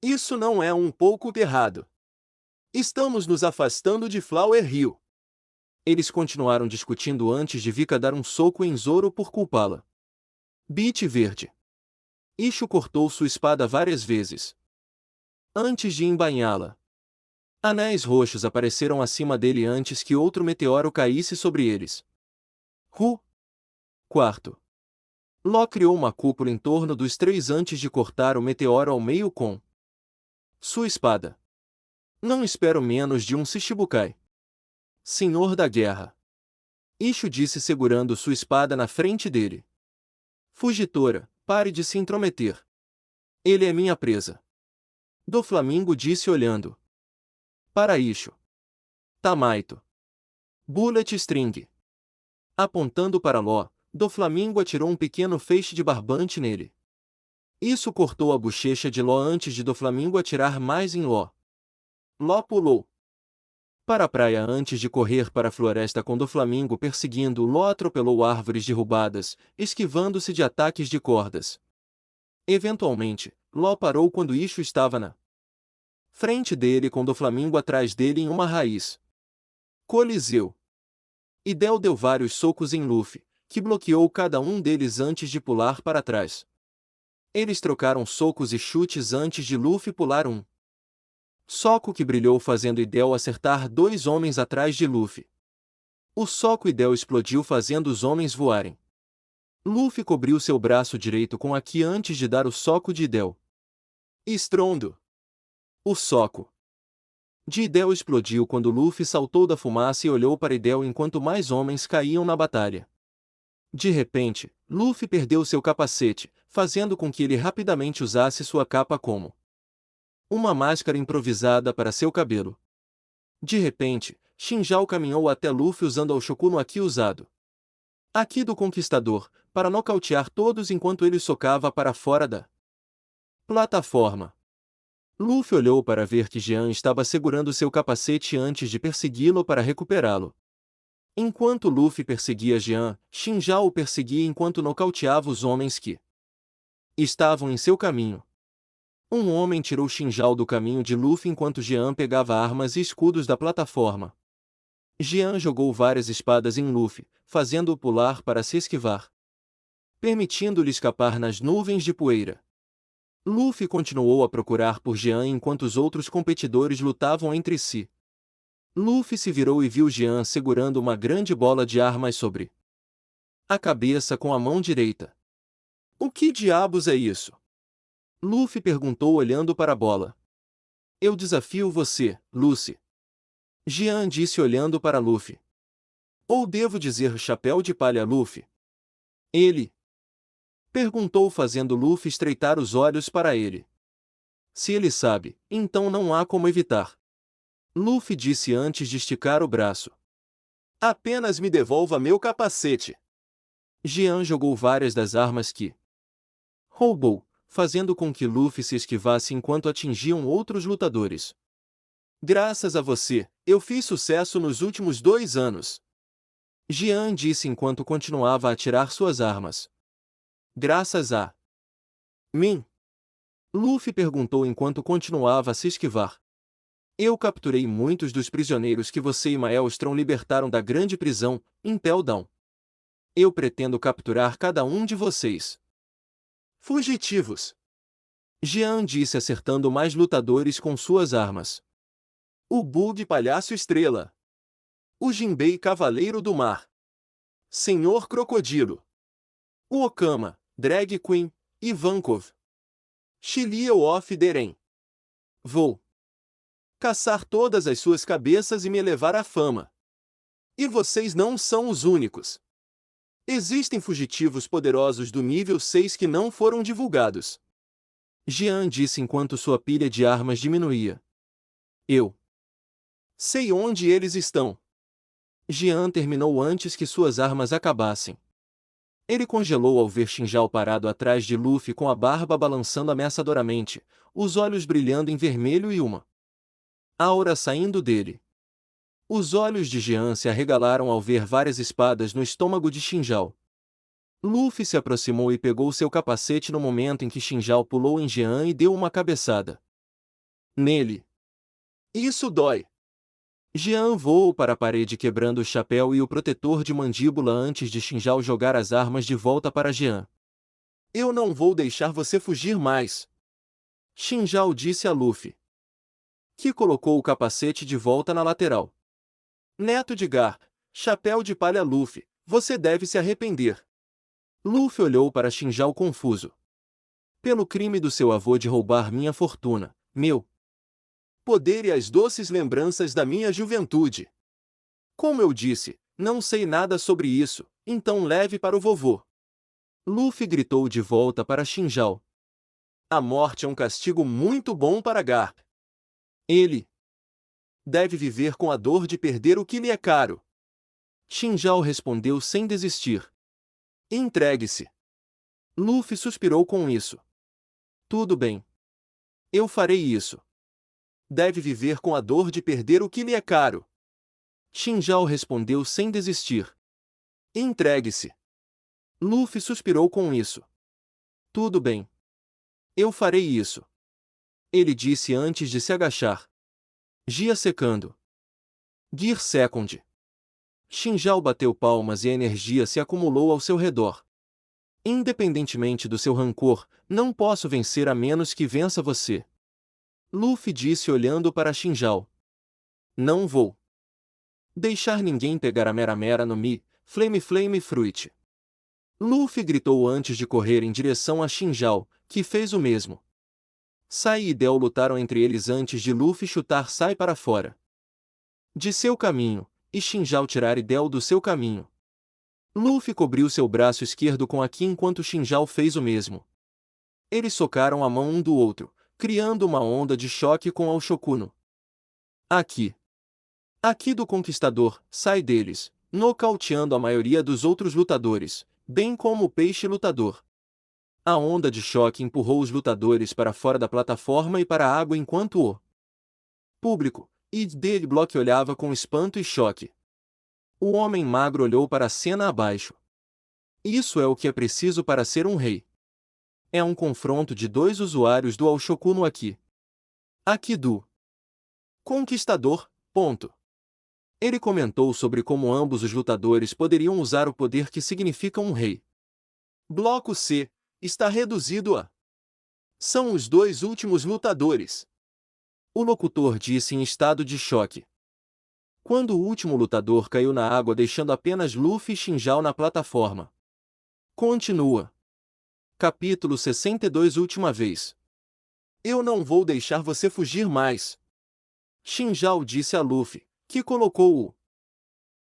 Isso não é um pouco errado. Estamos nos afastando de Flower Hill. Eles continuaram discutindo antes de Vika dar um soco em Zoro por culpá-la. Beat verde. Ishu cortou sua espada várias vezes. Antes de embainhá-la. Anéis roxos apareceram acima dele antes que outro meteoro caísse sobre eles. Quarto. Law criou uma cúpula em torno dos três antes de cortar o meteoro ao meio com sua espada. Não espero menos de um Shichibukai. Senhor da Guerra. Ishu disse segurando sua espada na frente dele. Fugitora, pare de se intrometer. Ele é minha presa. Doflamingo disse olhando para Ishu. Tamaito. Bullet String. Apontando para Law, Doflamingo atirou um pequeno feixe de barbante nele. Isso cortou a bochecha de Law antes de Doflamingo atirar mais em Law. Law pulou para a praia antes de correr para a floresta com Doflamingo perseguindo. Law atropelou árvores derrubadas, esquivando-se de ataques de cordas. Eventualmente, Law parou quando Ishu estava na frente dele com Doflamingo atrás dele em uma raiz. Coliseu. Idel deu vários socos em Luffy, que bloqueou cada um deles antes de pular para trás. Eles trocaram socos e chutes antes de Luffy pular um soco que brilhou fazendo Idel acertar dois homens atrás de Luffy. O soco Idel explodiu fazendo os homens voarem. Luffy cobriu seu braço direito com Haki antes de dar o soco de Idel. Estrondo. O soco de Idel explodiu quando Luffy saltou da fumaça e olhou para Idel enquanto mais homens caíam na batalha. De repente, Luffy perdeu seu capacete, fazendo com que ele rapidamente usasse sua capa como uma máscara improvisada para seu cabelo. De repente, Shinjao caminhou até Luffy usando o Shoku no Haki usado. Haki do Conquistador, para nocautear todos enquanto ele socava para fora da plataforma. Luffy olhou para ver que Jean estava segurando seu capacete antes de persegui-lo para recuperá-lo. Enquanto Luffy perseguia Jean, Shinjao o perseguia enquanto nocauteava os homens que estavam em seu caminho. Um homem tirou Shinjao do caminho de Luffy enquanto Jean pegava armas e escudos da plataforma. Jean jogou várias espadas em Luffy, fazendo-o pular para se esquivar, permitindo-lhe escapar nas nuvens de poeira. Luffy continuou a procurar por Jean enquanto os outros competidores lutavam entre si. Luffy se virou e viu Jean segurando uma grande bola de armas sobre a cabeça com a mão direita. O que diabos é isso? Luffy perguntou olhando para a bola. Eu desafio você, Lucy. Jean disse olhando para Luffy. Ou devo dizer chapéu de palha Luffy? Ele perguntou fazendo Luffy estreitar os olhos para ele. Se ele sabe, então não há como evitar. Luffy disse antes de esticar o braço. Apenas me devolva meu capacete. Jean jogou várias das armas que roubou, fazendo com que Luffy se esquivasse enquanto atingiam outros lutadores. Graças a você, eu fiz sucesso nos últimos 2 anos. Jean disse enquanto continuava a atirar suas armas. Graças a mim? Luffy perguntou enquanto continuava a se esquivar. Eu capturei muitos dos prisioneiros que você e Maelstrom libertaram da grande prisão, Impel Down. Eu pretendo capturar cada um de vocês. Fugitivos! Jean disse acertando mais lutadores com suas armas. O Bug Palhaço Estrela. O Jinbei Cavaleiro do Mar. Senhor Crocodilo. O Okama, Drag Queen, Ivankov. Shilio of Deren. Vou caçar todas as suas cabeças e me levar à fama. E vocês não são os únicos. Existem fugitivos poderosos do nível 6 que não foram divulgados. Jean disse enquanto sua pilha de armas diminuía. Eu sei onde eles estão. Jean terminou antes que suas armas acabassem. Ele congelou ao ver Shinjao parado atrás de Luffy com a barba balançando ameaçadoramente, os olhos brilhando em vermelho e uma aura saindo dele. Os olhos de Jean se arregalaram ao ver várias espadas no estômago de Shinjao. Luffy se aproximou e pegou seu capacete no momento em que Shinjao pulou em Jean e deu uma cabeçada nele. Isso dói! Jean voou para a parede quebrando o chapéu e o protetor de mandíbula antes de Shinjao jogar as armas de volta para Jean. Eu não vou deixar você fugir mais. Shinjao disse a Luffy, que colocou o capacete de volta na lateral. Neto de Gar, chapéu de palha Luffy, você deve se arrepender. Luffy olhou para Shinjao confuso. Pelo crime do seu avô de roubar minha fortuna, meu poder e as doces lembranças da minha juventude. Como eu disse, não sei nada sobre isso, então leve para o vovô. Luffy gritou de volta para Shinjao. A morte é um castigo muito bom para Garp. Ele deve viver com a dor de perder o que lhe é caro. Shinjao respondeu sem desistir. Entregue-se. Luffy suspirou com isso. Tudo bem. Eu farei isso. Deve viver com a dor de perder o que lhe é caro. Shinjao respondeu sem desistir. Entregue-se. Luffy suspirou com isso. Tudo bem. Eu farei isso. Ele disse antes de se agachar. Gia secando. Gear Second. Shinjao bateu palmas e a energia se acumulou ao seu redor. Independentemente do seu rancor, não posso vencer a menos que vença você. Luffy disse olhando para Shinjao. Não vou deixar ninguém pegar a Mera Mera no Mi, Flame Flame Fruit. Luffy gritou antes de correr em direção a Shinjao, que fez o mesmo. Sai e Del lutaram entre eles antes de Luffy chutar Sai para fora de seu caminho, e Shinjao tirar Del do seu caminho. Luffy cobriu seu braço esquerdo com Haki enquanto Shinjao fez o mesmo. Eles socaram a mão um do outro, criando uma onda de choque com o Shokuno. Haki do Conquistador, sai deles, nocauteando a maioria dos outros lutadores, bem como o Peixe Lutador. A onda de choque empurrou os lutadores para fora da plataforma e para a água enquanto o público, Id Block olhava com espanto e choque. O homem magro olhou para a cena abaixo. Isso é o que é preciso para ser um rei. É um confronto de dois usuários do Al-Shoku no Aki. Aki do Conquistador, ponto. Ele comentou sobre como ambos os lutadores poderiam usar o poder que significa um rei. Bloco C está reduzido a... São os dois últimos lutadores. O locutor disse em estado de choque. Quando o último lutador caiu na água deixando apenas Luffy e Shinjao na plataforma. Continua. Capítulo 62 Última vez. Eu não vou deixar você fugir mais. Shinjao disse a Luffy, que colocou o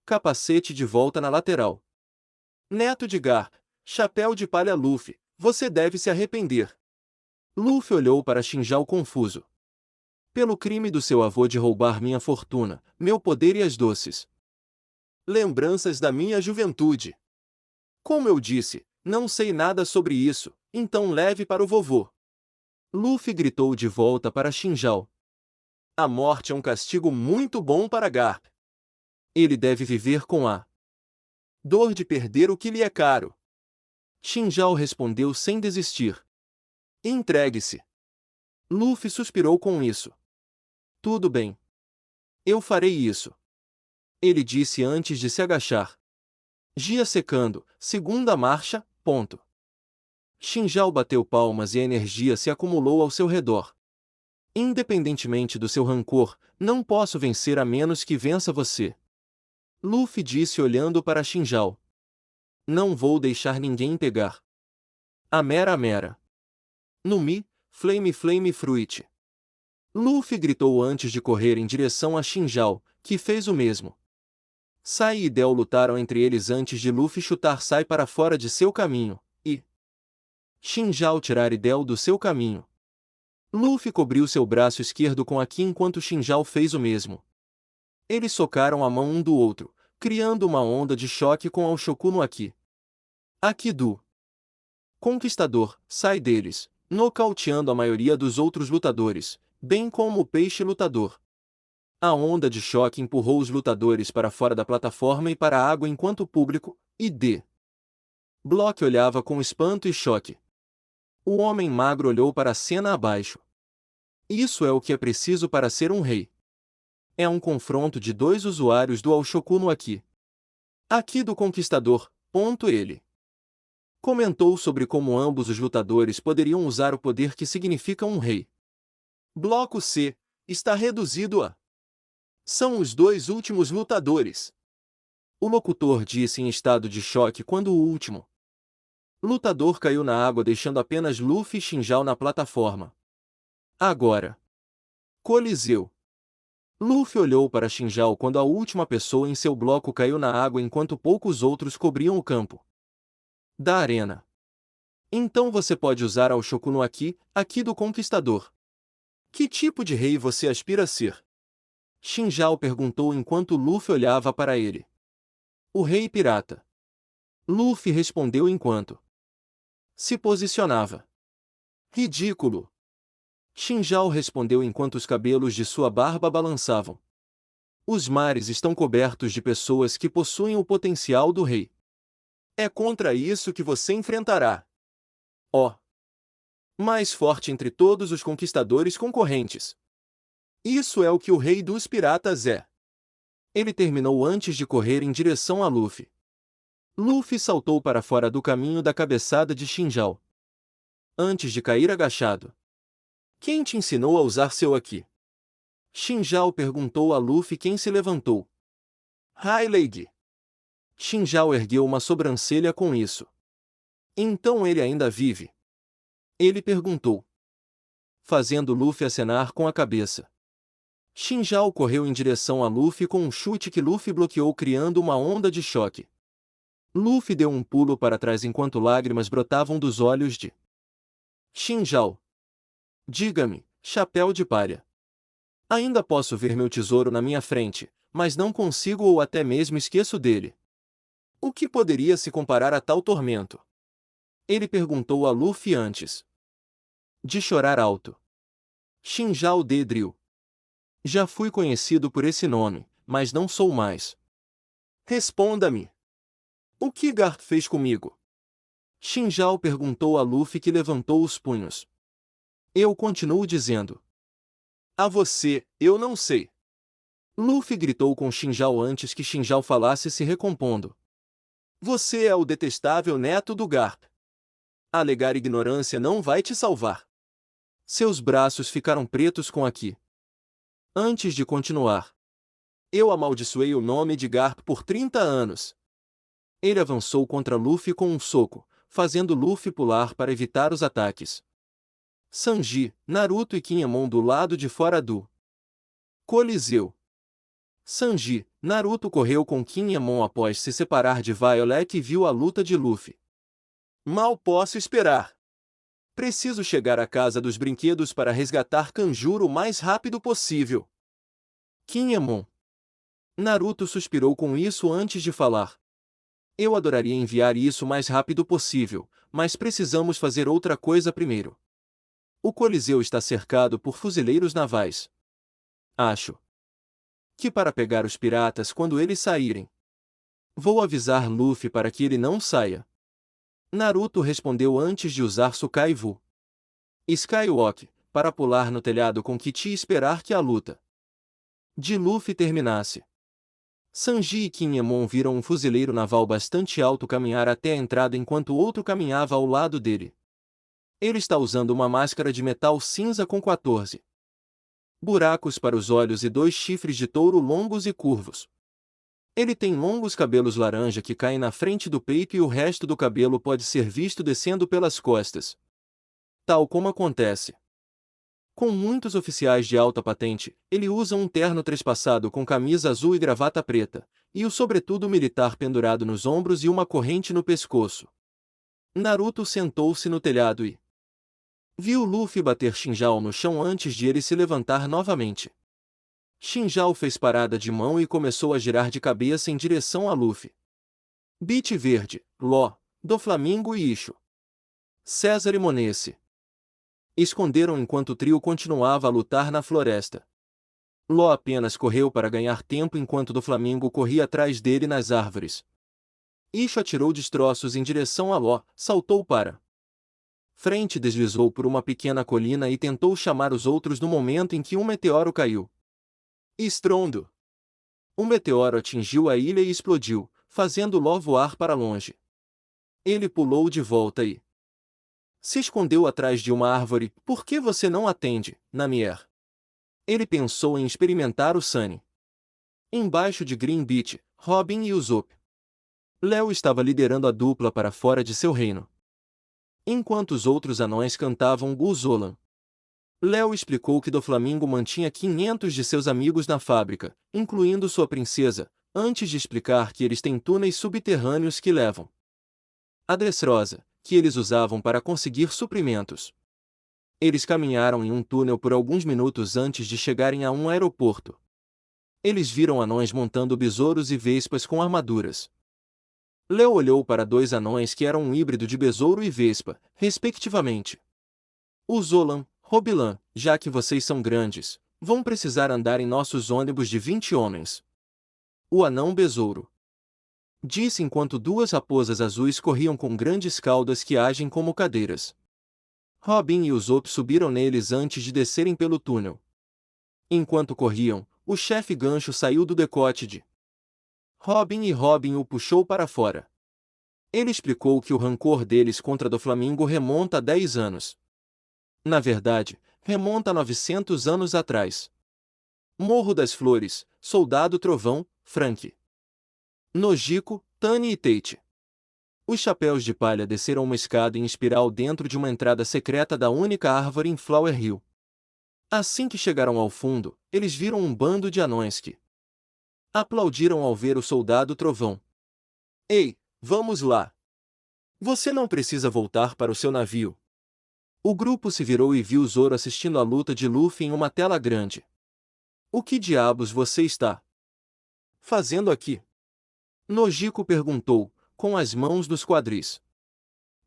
capacete de volta na lateral. Neto de Garp, chapéu de palha Luffy, você deve se arrepender. Luffy olhou para Shinjao confuso. Pelo crime do seu avô de roubar minha fortuna, meu poder e as doces lembranças da minha juventude. Como eu disse, não sei nada sobre isso, então leve para o vovô. Luffy gritou de volta para Shinjao. A morte é um castigo muito bom para Garp. Ele deve viver com a dor de perder o que lhe é caro. Shinjao respondeu sem desistir. Entregue-se. Luffy suspirou com isso. Tudo bem. Eu farei isso. Ele disse antes de se agachar. Gia secando, segunda marcha, ponto. Shinjao bateu palmas e a energia se acumulou ao seu redor. Independentemente do seu rancor, não posso vencer a menos que vença você. Luffy disse olhando para Shinjao. Não vou deixar ninguém pegar. A mera. Numi, Flame Fruit. Luffy gritou antes de correr em direção a Shinjao, que fez o mesmo. Sai e Del lutaram entre eles antes de Luffy chutar Sai para fora de seu caminho, e Shinjao tirar Del do seu caminho. Luffy cobriu seu braço esquerdo com Aki enquanto Shinjao fez o mesmo. Eles socaram a mão um do outro, criando uma onda de choque com Al-Shoku no Aki. Aki do Conquistador sai deles, nocauteando a maioria dos outros lutadores, bem como o peixe lutador. A onda de choque empurrou os lutadores para fora da plataforma e para a água enquanto o público, e D. Block olhava com espanto e choque. O homem magro olhou para a cena abaixo. Isso é o que é preciso para ser um rei. É um confronto de dois usuários do Al-Shoku no Aki. Aki do Conquistador, ponto ele. Comentou sobre como ambos os lutadores poderiam usar o poder que significa um rei. Bloco C está reduzido a... São os dois últimos lutadores. O locutor disse em estado de choque quando o último lutador caiu na água deixando apenas Luffy e Shinjao na plataforma. Agora. Coliseu. Luffy olhou para Shinjao quando a última pessoa em seu bloco caiu na água enquanto poucos outros cobriam o campo da arena. Então você pode usar Al-Shoku no Aki, Aki do Conquistador. Que tipo de rei você aspira a ser? Shinjao perguntou enquanto Luffy olhava para ele. O rei pirata. Luffy respondeu enquanto se posicionava. Ridículo. Shinjao respondeu enquanto os cabelos de sua barba balançavam. Os mares estão cobertos de pessoas que possuem o potencial do rei. É contra isso que você enfrentará. Ó. Mais forte entre todos os conquistadores concorrentes. Isso é o que o rei dos piratas é. Ele terminou antes de correr em direção a Luffy. Luffy saltou para fora do caminho da cabeçada de Shinjao. Antes de cair agachado. Quem te ensinou a usar seu Aki? Shinjao perguntou a Luffy quem se levantou. Hyleig. Shinjao ergueu uma sobrancelha com isso. Então ele ainda vive? Ele perguntou, fazendo Luffy acenar com a cabeça. Shinjao correu em direção a Luffy com um chute que Luffy bloqueou criando uma onda de choque. Luffy deu um pulo para trás enquanto lágrimas brotavam dos olhos de Shinjao. Diga-me, chapéu de palha. Ainda posso ver meu tesouro na minha frente, mas não consigo ou até mesmo esqueço dele. O que poderia se comparar a tal tormento? Ele perguntou a Luffy antes de chorar alto. Shinjao Dedril. Já fui conhecido por esse nome, mas não sou mais. Responda-me. O que Garp fez comigo? Shinjao perguntou a Luffy, que levantou os punhos. Eu continuo dizendo. A você, eu não sei. Luffy gritou com Shinjao antes que Shinjao falasse, se recompondo. Você é o detestável neto do Garp. Alegar ignorância não vai te salvar. Seus braços ficaram pretos com aqui. Antes de continuar. Eu amaldiçoei o nome de Garp por 30 anos. Ele avançou contra Luffy com um soco, fazendo Luffy pular para evitar os ataques. Sanji, Naruto e Kinemon do lado de fora do Coliseu. Sanji, Naruto correu com Kinemon após se separar de Violet e viu a luta de Luffy. Mal posso esperar. Preciso chegar à casa dos brinquedos para resgatar Kanjuro o mais rápido possível. Kinemon. Naruto suspirou com isso antes de falar. Eu adoraria enviar isso o mais rápido possível, mas precisamos fazer outra coisa primeiro. O Coliseu está cercado por fuzileiros navais. Acho que para pegar os piratas quando eles saírem. Vou avisar Luffy para que ele não saia. Naruto respondeu antes de usar Sukaivu Skywalk para pular no telhado com Kichi e esperar que a luta de Luffy terminasse. Sanji e Kinemon viram um fuzileiro naval bastante alto caminhar até a entrada enquanto outro caminhava ao lado dele. Ele está usando uma máscara de metal cinza com 14 buracos para os olhos e 2 chifres de touro longos e curvos. Ele tem longos cabelos laranja que caem na frente do peito e o resto do cabelo pode ser visto descendo pelas costas. Tal como acontece com muitos oficiais de alta patente, ele usa um terno trespassado com camisa azul e gravata preta, e o sobretudo militar pendurado nos ombros e uma corrente no pescoço. Naruto sentou-se no telhado e viu Luffy bater Shinjao no chão antes de ele se levantar novamente. Shinjao fez parada de mão e começou a girar de cabeça em direção a Luffy. Beat Verde, Ló, Doflamingo e Isho. César e Monesse esconderam enquanto o trio continuava a lutar na floresta. Ló apenas correu para ganhar tempo enquanto Doflamingo corria atrás dele nas árvores. Isho atirou destroços em direção a Ló, saltou para frente, deslizou por uma pequena colina e tentou chamar os outros no momento em que um meteoro caiu. Estrondo! O meteoro atingiu a ilha e explodiu, fazendo Ló voar para longe. Ele pulou de volta e se escondeu atrás de uma árvore. Por que você não atende, Namier? Ele pensou em experimentar o Sunny. Embaixo de Green Beach, Robin e Usopp. Léo estava liderando a dupla para fora de seu reino, enquanto os outros anões cantavam Guzolan. Léo explicou que Doflamingo mantinha 500 de seus amigos na fábrica, incluindo sua princesa, antes de explicar que eles têm túneis subterrâneos que levam a Dressrosa, que eles usavam para conseguir suprimentos. Eles caminharam em um túnel por alguns minutos antes de chegarem a um aeroporto. Eles viram anões montando besouros e vespas com armaduras. Léo olhou para 2 anões que eram um híbrido de besouro e vespa, respectivamente. Uzolan, Robilan, já que vocês são grandes, vão precisar andar em nossos ônibus de 20 homens. O anão besouro disse enquanto 2 raposas azuis corriam com grandes caudas que agem como cadeiras. Robin e Usopp subiram neles antes de descerem pelo túnel. Enquanto corriam, o chefe gancho saiu do decote de Robin e Robin o puxou para fora. Ele explicou que o rancor deles contra Doflamingo remonta a 10 anos. Na verdade, remonta a 900 anos atrás. Morro das Flores, Soldado Trovão, Frank, Nojiko, Tani e Tate. Os chapéus de palha desceram uma escada em espiral dentro de uma entrada secreta da única árvore em Flower Hill. Assim que chegaram ao fundo, eles viram um bando de anões que aplaudiram ao ver o Soldado Trovão. Ei, vamos lá! Você não precisa voltar para o seu navio. O grupo se virou e viu Zoro assistindo a luta de Luffy em uma tela grande. O que diabos você está fazendo aqui? Nojiko perguntou, com as mãos nos quadris.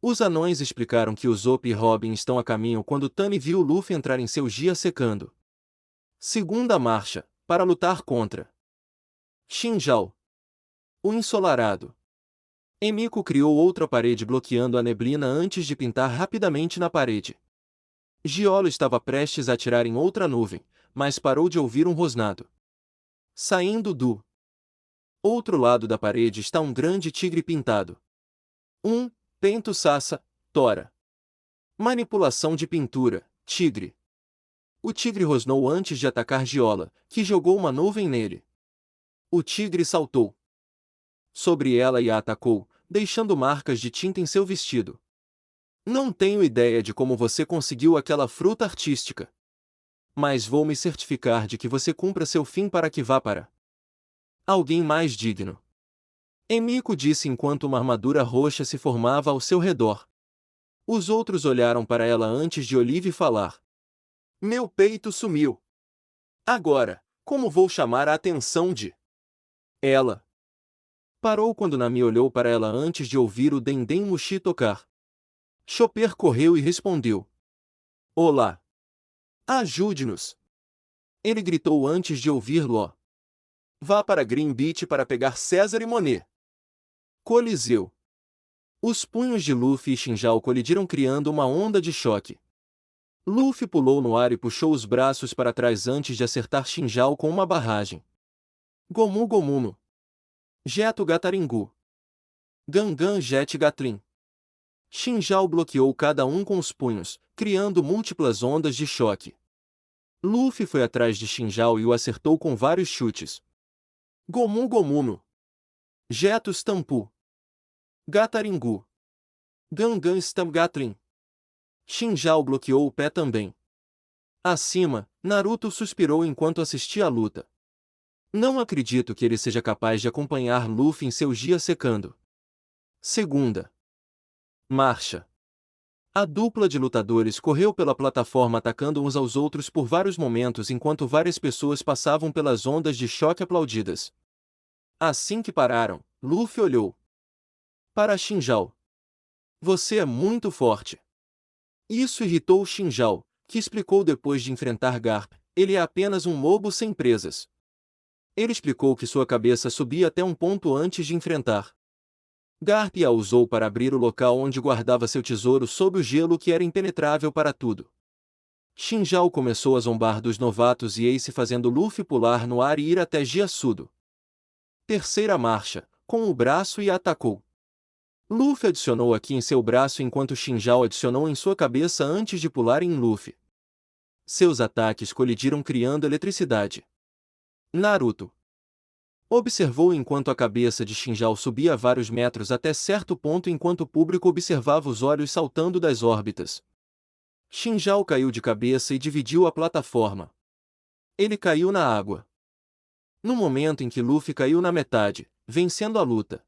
Os anões explicaram que Usopp e Robin estão a caminho quando Tani viu Luffy entrar em seu Gia secando. Segunda marcha, para lutar contra Shinjao. O ensolarado. Emiko criou outra parede bloqueando a neblina antes de pintar rapidamente na parede. Giolo estava prestes a atirar em outra nuvem, mas parou de ouvir um rosnado. Saindo do outro lado da parede está um grande tigre pintado. Pento Sassa, Tora. Manipulação de pintura, tigre. O tigre rosnou antes de atacar Giola, que jogou uma nuvem nele. O tigre saltou sobre ela e a atacou, deixando marcas de tinta em seu vestido. Não tenho ideia de como você conseguiu aquela fruta artística. Mas vou me certificar de que você cumpra seu fim para que vá para alguém mais digno. Emiko disse enquanto uma armadura roxa se formava ao seu redor. Os outros olharam para ela antes de Olive falar. Meu peito sumiu. Agora, como vou chamar a atenção de ela? Parou quando Nami olhou para ela antes de ouvir o Dendem Mushi tocar. Chopper correu e respondeu. Olá. Ajude-nos. Ele gritou antes de ouvir Ló. Vá para Green Beach para pegar César e Monet. Coliseu. Os punhos de Luffy e Shinjao colidiram criando uma onda de choque. Luffy pulou no ar e puxou os braços para trás antes de acertar Shinjao com uma barragem. Gomu Gomuno. Jeto Gataringu. Gangan Jet Gatling. Shinjao bloqueou cada um com os punhos, criando múltiplas ondas de choque. Luffy foi atrás de Shinjao e o acertou com vários chutes. Gomu Gomuno. Jeto Stampu. Gataringu. Gangan Stam Gatling. Shinjao bloqueou o pé também. Acima, Naruto suspirou enquanto assistia à luta. Não acredito que ele seja capaz de acompanhar Luffy em seu dia secando. Segunda marcha. A dupla de lutadores correu pela plataforma atacando uns aos outros por vários momentos enquanto várias pessoas passavam pelas ondas de choque aplaudidas. Assim que pararam, Luffy olhou para Shinjao. Você é muito forte. Isso irritou Shinjao, que explicou depois de enfrentar Garp, ele é apenas um lobo sem presas. Ele explicou que sua cabeça subia até um ponto antes de enfrentar Garp e a usou para abrir o local onde guardava seu tesouro sob o gelo que era impenetrável para tudo. Shinjao começou a zombar dos novatos e Ace fazendo Luffy pular no ar e ir até Gyatsudo. Terceira marcha, com o braço e atacou. Luffy adicionou aqui em seu braço enquanto Shinjao adicionou em sua cabeça antes de pular em Luffy. Seus ataques colidiram criando eletricidade. Naruto observou enquanto a cabeça de Shinjao subia vários metros até certo ponto enquanto o público observava os olhos saltando das órbitas. Shinjao caiu de cabeça e dividiu a plataforma. Ele caiu na água. No momento em que Luffy caiu na metade, vencendo a luta.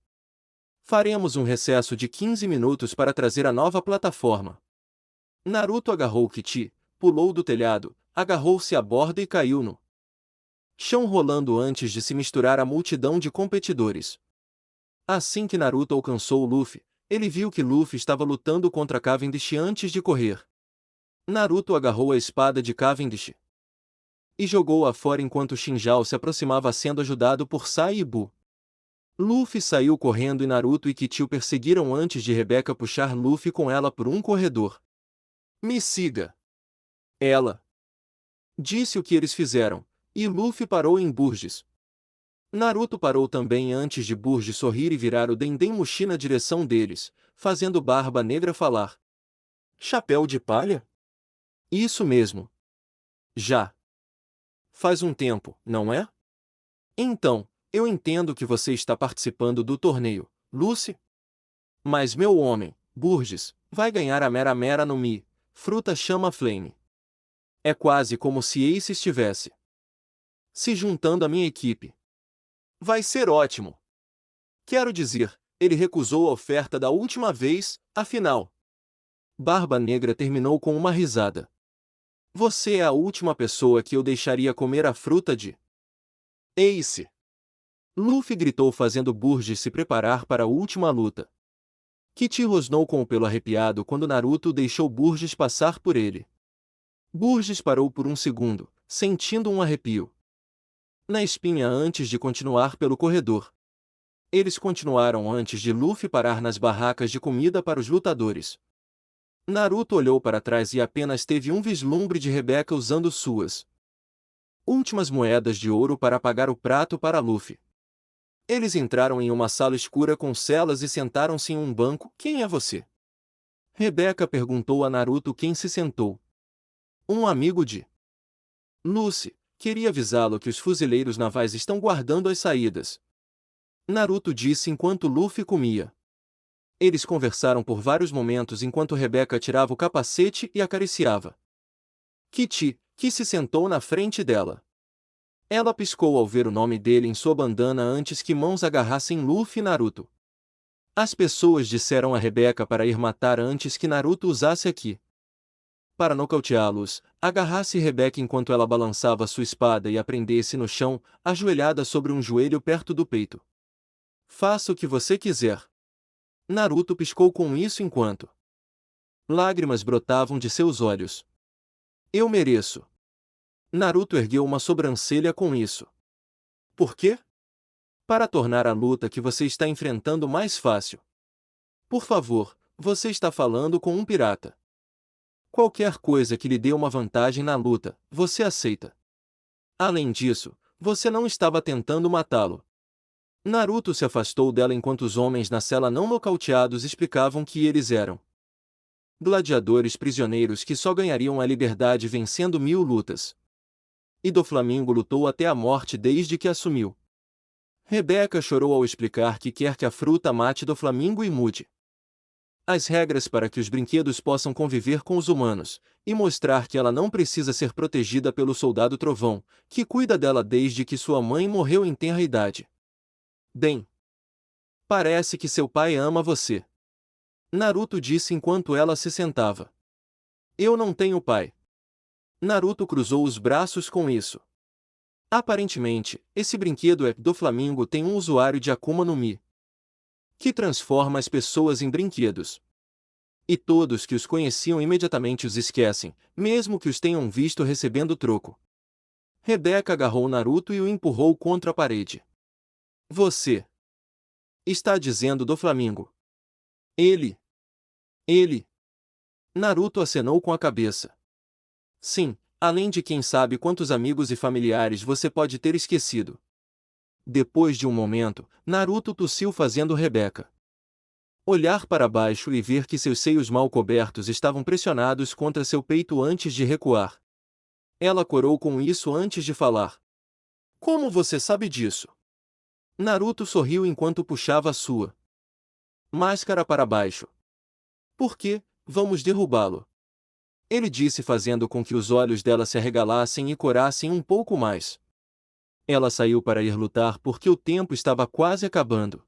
Faremos um recesso de 15 minutos para trazer a nova plataforma. Naruto agarrou Kichi, pulou do telhado, agarrou-se à borda e caiu no chão rolando antes de se misturar à multidão de competidores. Assim que Naruto alcançou Luffy, ele viu que Luffy estava lutando contra Cavendish antes de correr. Naruto agarrou a espada de Cavendish e jogou-a fora enquanto Shinjao se aproximava sendo ajudado por Sai e Bu. Luffy saiu correndo e Naruto e Kichi o perseguiram antes de Rebecca puxar Luffy com ela por um corredor. Me siga! Ela disse o que eles fizeram, e Luffy parou em Burgess. Naruto parou também antes de Burgess sorrir e virar o Dendem Mushi na direção deles, fazendo Barba Negra falar. Chapéu de palha? Isso mesmo. Já. Faz um tempo, não é? Então, eu entendo que você está participando do torneio, Lucy. Mas meu homem, Burgess, vai ganhar a Mera Mera no Mi, Fruta Chama Flame. É quase como se Ace estivesse se juntando à minha equipe. Vai ser ótimo. Quero dizer, ele recusou a oferta da última vez, afinal. Barba Negra terminou com uma risada. Você é a última pessoa que eu deixaria comer a fruta de Ace. Luffy gritou fazendo Burgess se preparar para a última luta. Kichi rosnou com o pelo arrepiado quando Naruto deixou Burgess passar por ele. Burgess parou por um segundo, sentindo um arrepio na espinha antes de continuar pelo corredor. Eles continuaram antes de Luffy parar nas barracas de comida para os lutadores. Naruto olhou para trás e apenas teve um vislumbre de Rebeca usando suas últimas moedas de ouro para pagar o prato para Luffy. Eles entraram em uma sala escura com celas e sentaram-se em um banco. Quem é você? Rebeca perguntou a Naruto quem se sentou. Um amigo de Lucy. Queria avisá-lo que os fuzileiros navais estão guardando as saídas. Naruto disse enquanto Luffy comia. Eles conversaram por vários momentos enquanto Rebeca tirava o capacete e acariciava Kichi, que se sentou na frente dela. Ela piscou ao ver o nome dele em sua bandana antes que mãos agarrassem Luffy e Naruto. As pessoas disseram a Rebeca para ir matar antes que Naruto usasse aqui. Para nocauteá-los, agarrasse Rebeca enquanto ela balançava sua espada e a prendesse no chão, ajoelhada sobre um joelho perto do peito. Faça o que você quiser. Naruto piscou com isso enquanto lágrimas brotavam de seus olhos. Eu mereço. Naruto ergueu uma sobrancelha com isso. Por quê? Para tornar a luta que você está enfrentando mais fácil. Por favor, você está falando com um pirata. Qualquer coisa que lhe dê uma vantagem na luta, você aceita. Além disso, você não estava tentando matá-lo. Naruto se afastou dela enquanto os homens na cela não nocauteados explicavam que eles eram gladiadores prisioneiros que só ganhariam a liberdade vencendo 1000 lutas. E Doflamingo lutou até a morte desde que assumiu. Rebeca chorou ao explicar que quer que a fruta mate Doflamingo e mude as regras para que os brinquedos possam conviver com os humanos, e mostrar que ela não precisa ser protegida pelo soldado Trovão, que cuida dela desde que sua mãe morreu em tenra idade. Bem, parece que seu pai ama você. Naruto disse enquanto ela se sentava. Eu não tenho pai. Naruto cruzou os braços com isso. Aparentemente, esse brinquedo Doflamingo tem um usuário de Akuma no Mi, que transforma as pessoas em brinquedos. E todos que os conheciam imediatamente os esquecem, mesmo que os tenham visto recebendo troco. Rebeca agarrou Naruto e o empurrou contra a parede. Você está dizendo Doflamingo? Ele. Naruto acenou com a cabeça. Sim, além de quem sabe quantos amigos e familiares você pode ter esquecido. Depois de um momento, Naruto tossiu fazendo Rebeca olhar para baixo e ver que seus seios mal cobertos estavam pressionados contra seu peito antes de recuar. Ela corou com isso antes de falar. Como você sabe disso? Naruto sorriu enquanto puxava a sua máscara para baixo. Por quê? Vamos derrubá-lo. Ele disse fazendo com que os olhos dela se arregalassem e corassem um pouco mais. Ela saiu para ir lutar porque o tempo estava quase acabando.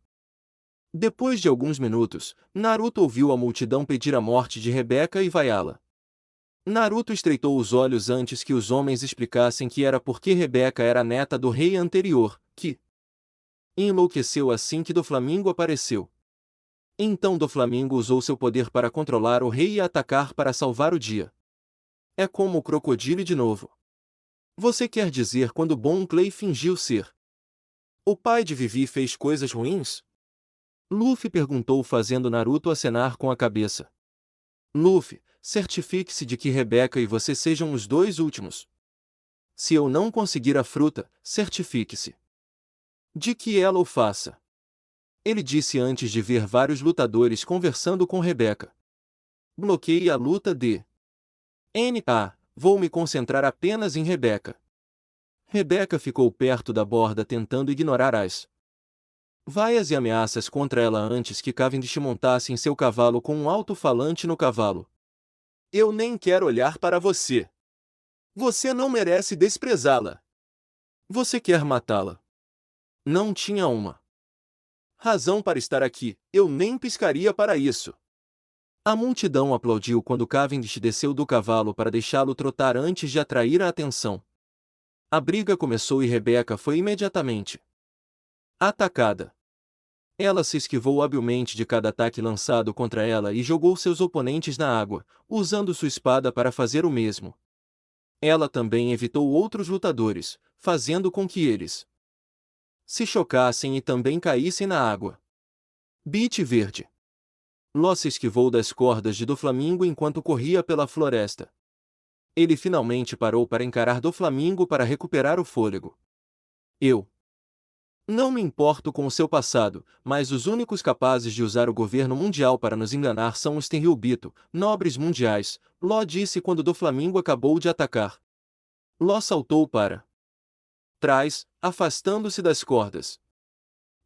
Depois de alguns minutos, Naruto ouviu a multidão pedir a morte de Rebeca e vaiá-la. Naruto estreitou os olhos antes que os homens explicassem que era porque Rebeca era neta do rei anterior, que enlouqueceu assim que Doflamingo apareceu. Então Doflamingo usou seu poder para controlar o rei e atacar para salvar o dia. É como o crocodilo de novo. Você quer dizer quando Bon Clay fingiu ser o pai de Vivi fez coisas ruins? Luffy perguntou fazendo Naruto acenar com a cabeça. Luffy, certifique-se de que Rebeca e você sejam os dois últimos. Se eu não conseguir a fruta, certifique-se de que ela o faça. Ele disse antes de ver vários lutadores conversando com Rebeca. Bloqueie a luta de vou me concentrar apenas em Rebeca. Rebeca ficou perto da borda tentando ignorar as vaias e ameaças contra ela antes que Cavendish montasse em seu cavalo com um alto-falante no cavalo. Eu nem quero olhar para você. Você não merece desprezá-la. Você quer matá-la. Não tinha uma razão para estar aqui, eu nem piscaria para isso. A multidão aplaudiu quando Cavendish desceu do cavalo para deixá-lo trotar antes de atrair a atenção. A briga começou e Rebeca foi imediatamente atacada. Ela se esquivou habilmente de cada ataque lançado contra ela e jogou seus oponentes na água, usando sua espada para fazer o mesmo. Ela também evitou outros lutadores, fazendo com que eles se chocassem e também caíssem na água. Beat verde. Ló se esquivou das cordas de Doflamingo enquanto corria pela floresta. Ele finalmente parou para encarar Doflamingo para recuperar o fôlego. Eu não me importo com o seu passado, mas os únicos capazes de usar o governo mundial para nos enganar são os Tenryubito, nobres mundiais, Ló disse quando Doflamingo acabou de atacar. Ló saltou para trás, afastando-se das cordas.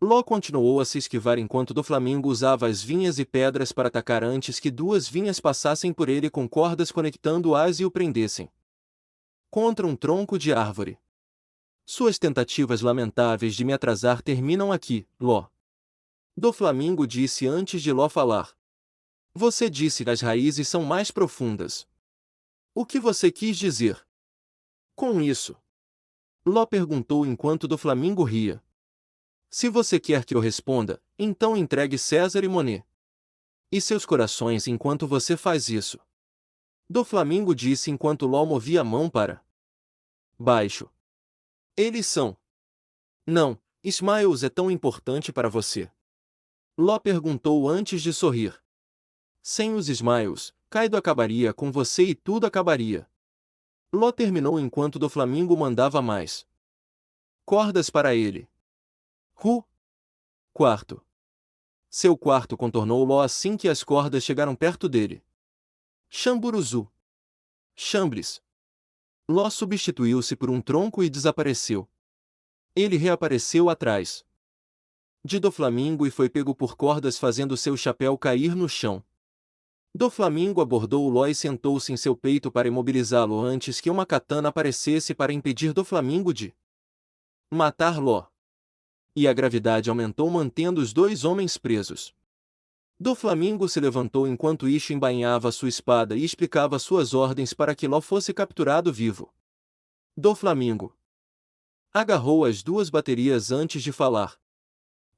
Ló continuou a se esquivar enquanto Doflamingo usava as vinhas e pedras para atacar antes que duas vinhas passassem por ele com cordas conectando-as e o prendessem contra um tronco de árvore. Suas tentativas lamentáveis de me atrasar terminam aqui, Ló. Doflamingo disse antes de Ló falar. Você disse que as raízes são mais profundas. O que você quis dizer com isso? Ló perguntou enquanto Doflamingo ria. Se você quer que eu responda, então entregue César e Monet e seus corações enquanto você faz isso. Doflamingo disse enquanto Ló movia a mão para baixo. Eles são. Não, Smiles é tão importante para você. Ló perguntou antes de sorrir. Sem os Smiles, Kaido acabaria com você e tudo acabaria. Ló terminou enquanto Doflamingo mandava mais cordas para ele. Quarto. Seu quarto contornou Ló assim que as cordas chegaram perto dele. Chamburuzu. Chambres. Ló substituiu-se por um tronco e desapareceu. Ele reapareceu atrás de Doflamingo e foi pego por cordas fazendo seu chapéu cair no chão. Doflamingo abordou Ló e sentou-se em seu peito para imobilizá-lo antes que uma katana aparecesse para impedir Doflamingo de matar Ló. E a gravidade aumentou mantendo os dois homens presos. Doflamingo se levantou enquanto Ishin embainhava sua espada e explicava suas ordens para que Ló fosse capturado vivo. Doflamingo agarrou as duas baterias antes de falar.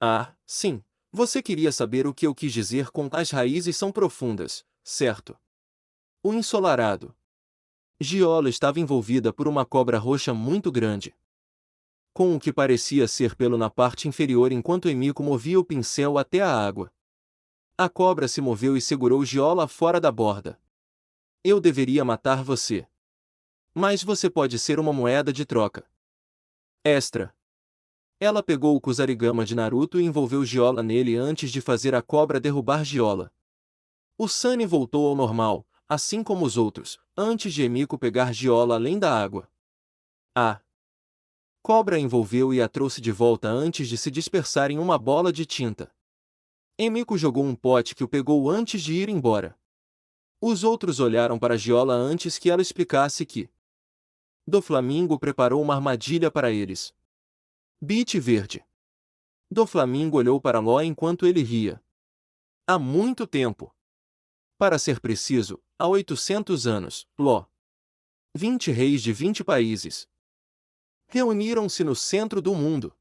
Ah, sim, você queria saber o que eu quis dizer com as raízes são profundas, certo? O ensolarado Giola estava envolvida por uma cobra roxa muito grande, com o que parecia ser pelo na parte inferior enquanto Emiko movia o pincel até a água. A cobra se moveu e segurou Giola fora da borda. Eu deveria matar você. Mas você pode ser uma moeda de troca. Extra. Ela pegou o Kusarigama de Naruto e envolveu Giola nele antes de fazer a cobra derrubar Giola. O Sunny voltou ao normal, assim como os outros, antes de Emiko pegar Giola além da água. A cobra a envolveu e a trouxe de volta antes de se dispersar em uma bola de tinta. Emiko jogou um pote que o pegou antes de ir embora. Os outros olharam para Giola antes que ela explicasse que Doflamingo preparou uma armadilha para eles. Beat verde. Doflamingo olhou para Ló enquanto ele ria. Há muito tempo. Para ser preciso, há 800 anos, Ló. 20 reis de 20 países reuniram-se no centro do mundo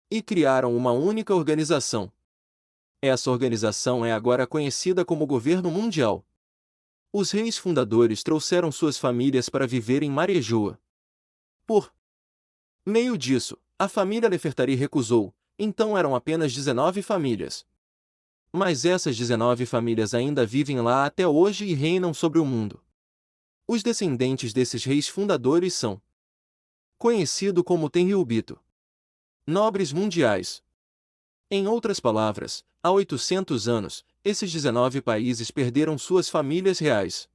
e criaram uma única organização. Essa organização é agora conhecida como Governo Mundial. Os reis fundadores trouxeram suas famílias para viver em Marejôa. Por meio disso, a família Nefertari recusou, então eram apenas 19 famílias. Mas essas 19 famílias ainda vivem lá até hoje e reinam sobre o mundo. Os descendentes desses reis fundadores são conhecidos como Tenryubito, nobres mundiais. Em outras palavras, há 800 anos, esses 19 países perderam suas famílias reais.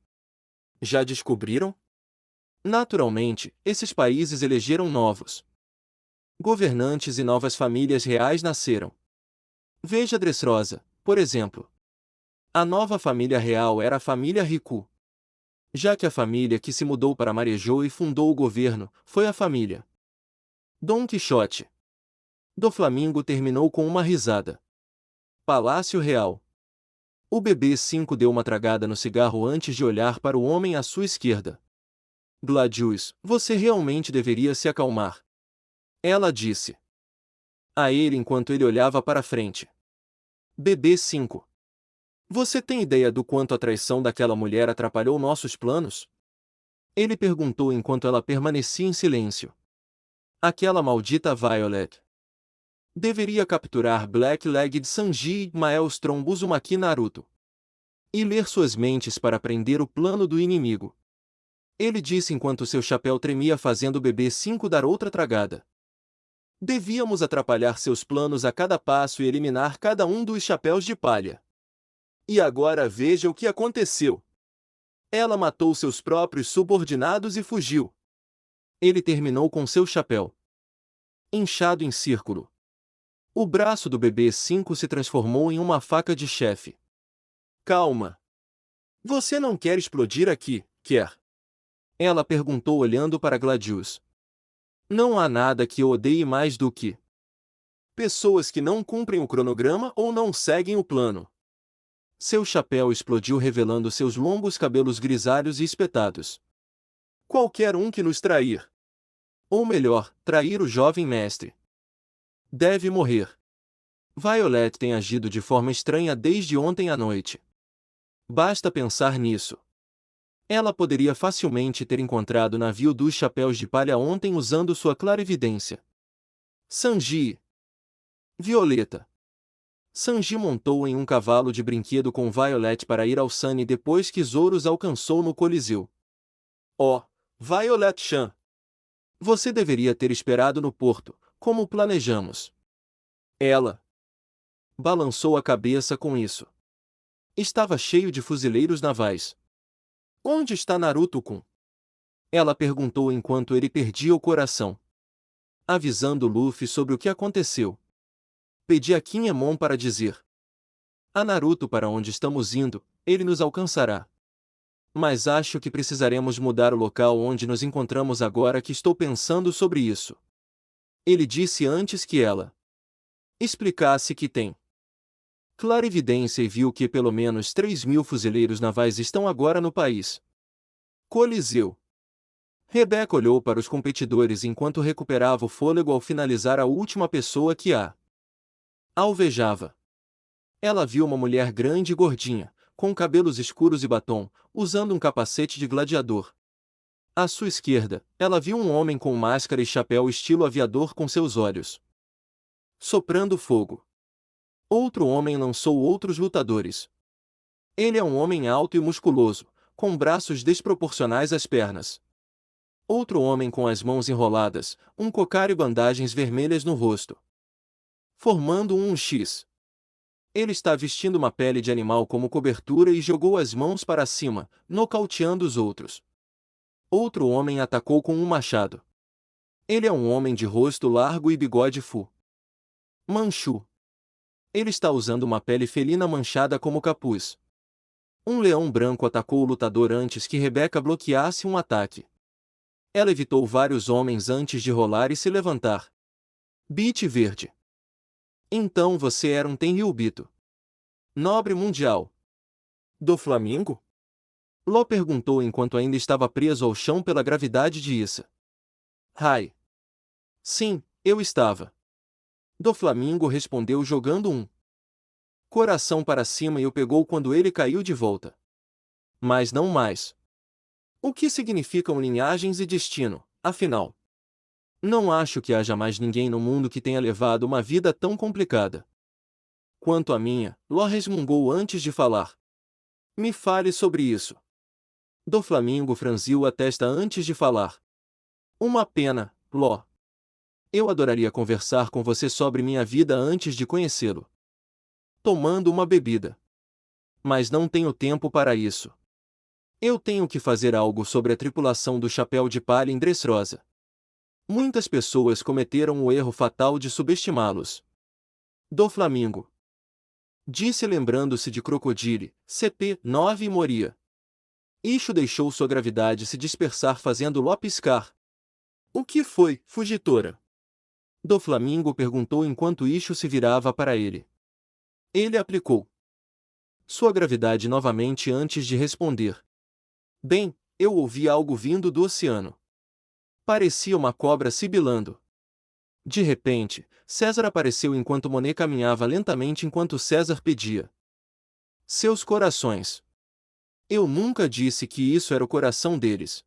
Já descobriram? Naturalmente, esses países elegeram novos governantes e novas famílias reais nasceram. Veja Dressrosa, por exemplo. A nova família real era a família Riku. Já que a família que se mudou para Marejô e fundou o governo foi a família Dom Quixote. Doflamingo terminou com uma risada. Palácio Real. O bebê 5 deu uma tragada no cigarro antes de olhar para o homem à sua esquerda. Gladius, você realmente deveria se acalmar. Ela disse a ele enquanto ele olhava para frente. Bebê 5. Você tem ideia do quanto a traição daquela mulher atrapalhou nossos planos? Ele perguntou enquanto ela permanecia em silêncio. Aquela maldita Violet. Deveria capturar Black-Legged Sanji e Maelstrom Uzumaki Naruto. E ler suas mentes para aprender o plano do inimigo. Ele disse enquanto seu chapéu tremia fazendo o bebê 5 dar outra tragada. Devíamos atrapalhar seus planos a cada passo e eliminar cada um dos chapéus de palha. E agora veja o que aconteceu. Ela matou seus próprios subordinados e fugiu. Ele terminou com seu chapéu inchado em círculo. O braço do bebê 5 se transformou em uma faca de chefe. Calma. Você não quer explodir aqui, quer? Ela perguntou olhando para Gladius. Não há nada que eu odeie mais do que pessoas que não cumprem o cronograma ou não seguem o plano. Seu chapéu explodiu revelando seus longos cabelos grisalhos e espetados. Qualquer um que nos trair, ou melhor, trair o jovem mestre, deve morrer. Violet tem agido de forma estranha desde ontem à noite. Basta pensar nisso. Ela poderia facilmente ter encontrado o navio dos chapéus de palha ontem usando sua clarividência. Sanji. Violeta. Sanji montou em um cavalo de brinquedo com Violet para ir ao Sunny depois que Zoro os alcançou no Coliseu. Oh, Violet-chan. Você deveria ter esperado no porto, como planejamos. Ela balançou a cabeça com isso. Estava cheio de fuzileiros navais. Onde está Naruto-kun? Ela perguntou enquanto ele perdia o coração. Avisando Luffy sobre o que aconteceu. Pedi a Kinemon para dizer a Naruto para onde estamos indo, ele nos alcançará. Mas acho que precisaremos mudar o local onde nos encontramos agora que estou pensando sobre isso. Ele disse antes que ela explicasse que tem clarividência e viu que pelo menos 3.000 fuzileiros navais estão agora no país. Coliseu. Rebecca olhou para os competidores enquanto recuperava o fôlego ao finalizar a última pessoa que a alvejava. Ela viu uma mulher grande e gordinha, com cabelos escuros e batom, usando um capacete de gladiador. À sua esquerda, ela viu um homem com máscara e chapéu estilo aviador com seus olhos soprando fogo. Outro homem lançou outros lutadores. Ele é um homem alto e musculoso, com braços desproporcionais às pernas. Outro homem com as mãos enroladas, um cocar e bandagens vermelhas no rosto, formando um X. Ele está vestindo uma pele de animal como cobertura e jogou as mãos para cima, nocauteando os outros. Outro homem atacou com um machado. Ele é um homem de rosto largo e bigode Manchu. Ele está usando uma pele felina manchada como capuz. Um leão branco atacou o lutador antes que Rebecca bloqueasse um ataque. Ela evitou vários homens antes de rolar e se levantar. Beat verde. Então você era um Tenryubito. Nobre mundial. Do Flamengo? Law perguntou enquanto ainda estava preso ao chão pela gravidade de Issa. Rai. Sim, eu estava. Do Flamengo respondeu jogando um coração para cima e o pegou quando ele caiu de volta. Mas não mais. O que significam linhagens e destino, afinal? Não acho que haja mais ninguém no mundo que tenha levado uma vida tão complicada. Quanto à minha, Law resmungou antes de falar. Me fale sobre isso. Do Flamengo franziu a testa antes de falar. Uma pena, Law. Eu adoraria conversar com você sobre minha vida antes de conhecê-lo. Tomando uma bebida. Mas não tenho tempo para isso. Eu tenho que fazer algo sobre a tripulação do Chapéu de Palha em Dressrosa. Muitas pessoas cometeram o erro fatal de subestimá-los. Do Flamengo. Disse lembrando-se de Crocodile, CP9 e Moria. Isho deixou sua gravidade se dispersar fazendo Law piscar. O que foi, Fugitora? Do Flamengo perguntou enquanto Isho se virava para ele. Ele aplicou sua gravidade novamente antes de responder. Bem, eu ouvi algo vindo do oceano. Parecia uma cobra sibilando. De repente, César apareceu enquanto Monet caminhava lentamente enquanto César pedia seus corações. Eu nunca disse que isso era o coração deles.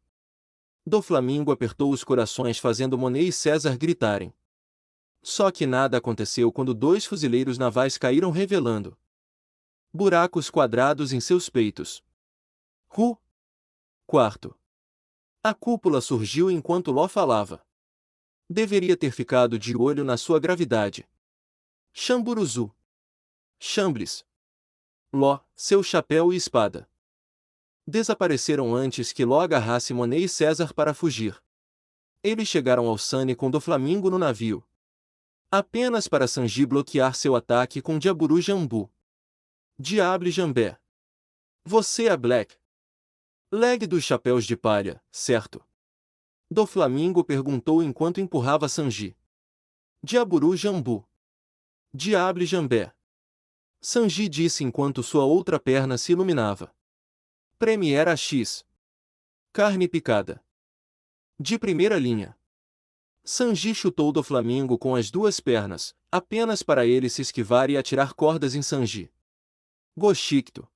Do Flamengo apertou os corações fazendo Monet e César gritarem. Só que nada aconteceu quando 2 fuzileiros navais caíram revelando buracos quadrados em seus peitos. Quarto. A cúpula surgiu enquanto Ló falava. Deveria ter ficado de olho na sua gravidade. Chamburuzu. Chambres. Ló, seu chapéu e espada. Desapareceram antes que Ló agarrasse Monet e César para fugir. Eles chegaram ao Sunny com Doflamingo no navio. Apenas para Sanji bloquear seu ataque com Diaburu Jambu. Diable Jambé. Você é Black Leg dos chapéus de palha, certo? Doflamingo perguntou enquanto empurrava Sanji. Diaburu Jambu. Diable Jambé. Sanji disse enquanto sua outra perna se iluminava. Premiere X. Carne picada. De primeira linha. Sanji chutou Doflamingo com as 2 pernas, apenas para ele se esquivar e atirar cordas em Sanji. Goshikto.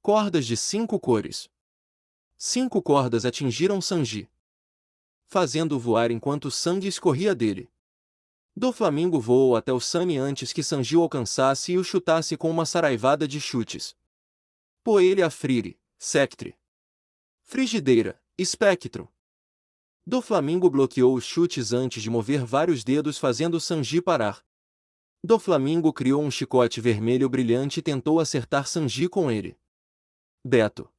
Cordas de 5 cores. 5 cordas atingiram Sanji, fazendo-o voar enquanto sangue escorria dele. Doflamingo voou até o Sunny antes que Sanji o alcançasse e o chutasse com uma saraivada de chutes. Poelha Frire, Sectre. Frigideira, Espectro. Doflamingo bloqueou os chutes antes de mover vários dedos fazendo Sanji parar. Doflamingo criou um chicote vermelho brilhante e tentou acertar Sanji com ele. Beto.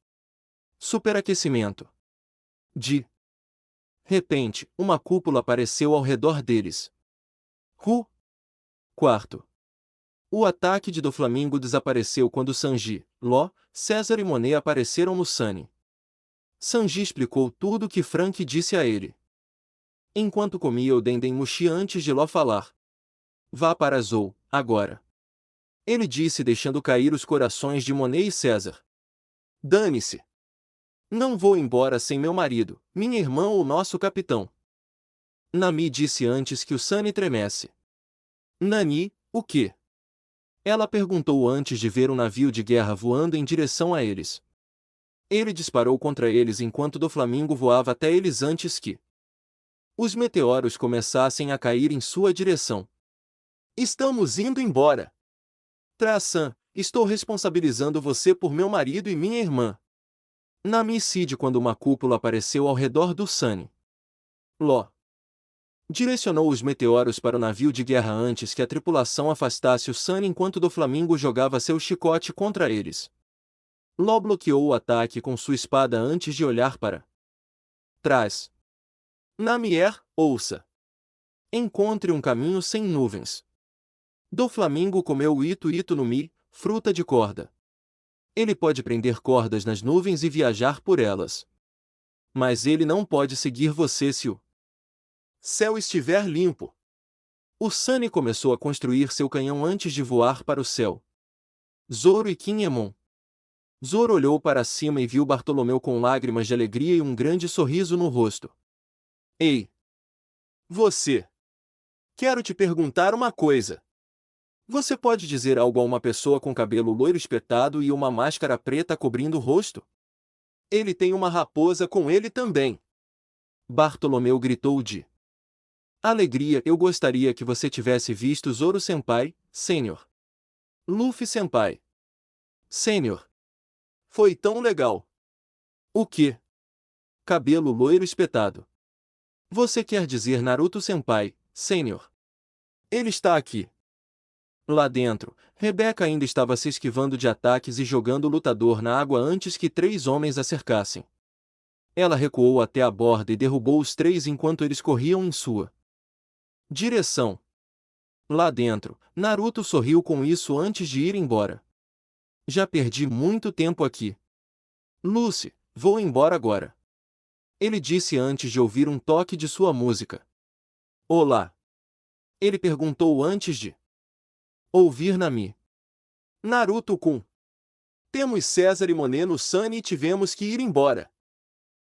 Superaquecimento. De repente, uma cúpula apareceu ao redor deles. Quarto. O ataque de Doflamingo desapareceu quando Sanji, Ló, César e Monet apareceram no Sunny. Sanji explicou tudo o que Frank disse a ele. Enquanto comia o Dendemushi antes de Ló falar. Vá para Zou, agora. Ele disse deixando cair os corações de Monet e César. Dane-se. Não vou embora sem meu marido, minha irmã ou nosso capitão. Nami disse antes que o Sunny tremesse. Nani, o quê? Ela perguntou antes de ver um navio de guerra voando em direção a eles. Ele disparou contra eles enquanto Doflamingo voava até eles antes que os meteoros começassem a cair em sua direção. Estamos indo embora. Tra-san, estou responsabilizando você por meu marido e minha irmã. Nami cede quando uma cúpula apareceu ao redor do Sunny. Ló direcionou os meteoros para o navio de guerra antes que a tripulação afastasse o Sunny enquanto Doflamingo jogava seu chicote contra eles. Ló bloqueou o ataque com sua espada antes de olhar para trás. Namier, ouça. Encontre um caminho sem nuvens. Doflamingo comeu o Ito no Mi, fruta de corda. Ele pode prender cordas nas nuvens e viajar por elas. Mas ele não pode seguir você se o céu estiver limpo. O Sunny começou a construir seu canhão antes de voar para o céu. Zoro e Kinemon. Zoro olhou para cima e viu Bartolomeu com lágrimas de alegria e um grande sorriso no rosto. Ei! Você! Quero te perguntar uma coisa. Você pode dizer algo a uma pessoa com cabelo loiro espetado e uma máscara preta cobrindo o rosto? Ele tem uma raposa com ele também. Bartolomeu gritou de alegria. Eu gostaria que você tivesse visto Zoro Senpai, Sênior. Luffy Senpai. Sênior. Foi tão legal. O quê? Cabelo loiro espetado. Você quer dizer Naruto Senpai, Sênior? Ele está aqui. Lá dentro, Rebeca ainda estava se esquivando de ataques e jogando o lutador na água antes que 3 homens a cercassem. Ela recuou até a borda e derrubou os 3 enquanto eles corriam em sua direção. Lá dentro, Naruto sorriu com isso antes de ir embora. Já perdi muito tempo aqui. Lucy, vou embora agora. Ele disse antes de ouvir um toque de sua música. Olá. Ele perguntou antes de ouvir Nami. Naruto-kun. Temos César e Monet no Sunny e tivemos que ir embora.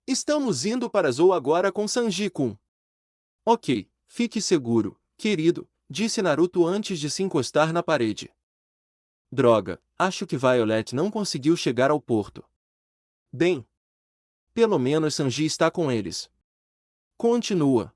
Estamos indo para Zou agora com Sanji-kun. Ok, fique seguro, querido, disse Naruto antes de se encostar na parede. Droga, acho que Violet não conseguiu chegar ao porto. Bem, pelo menos Sanji está com eles. Continua.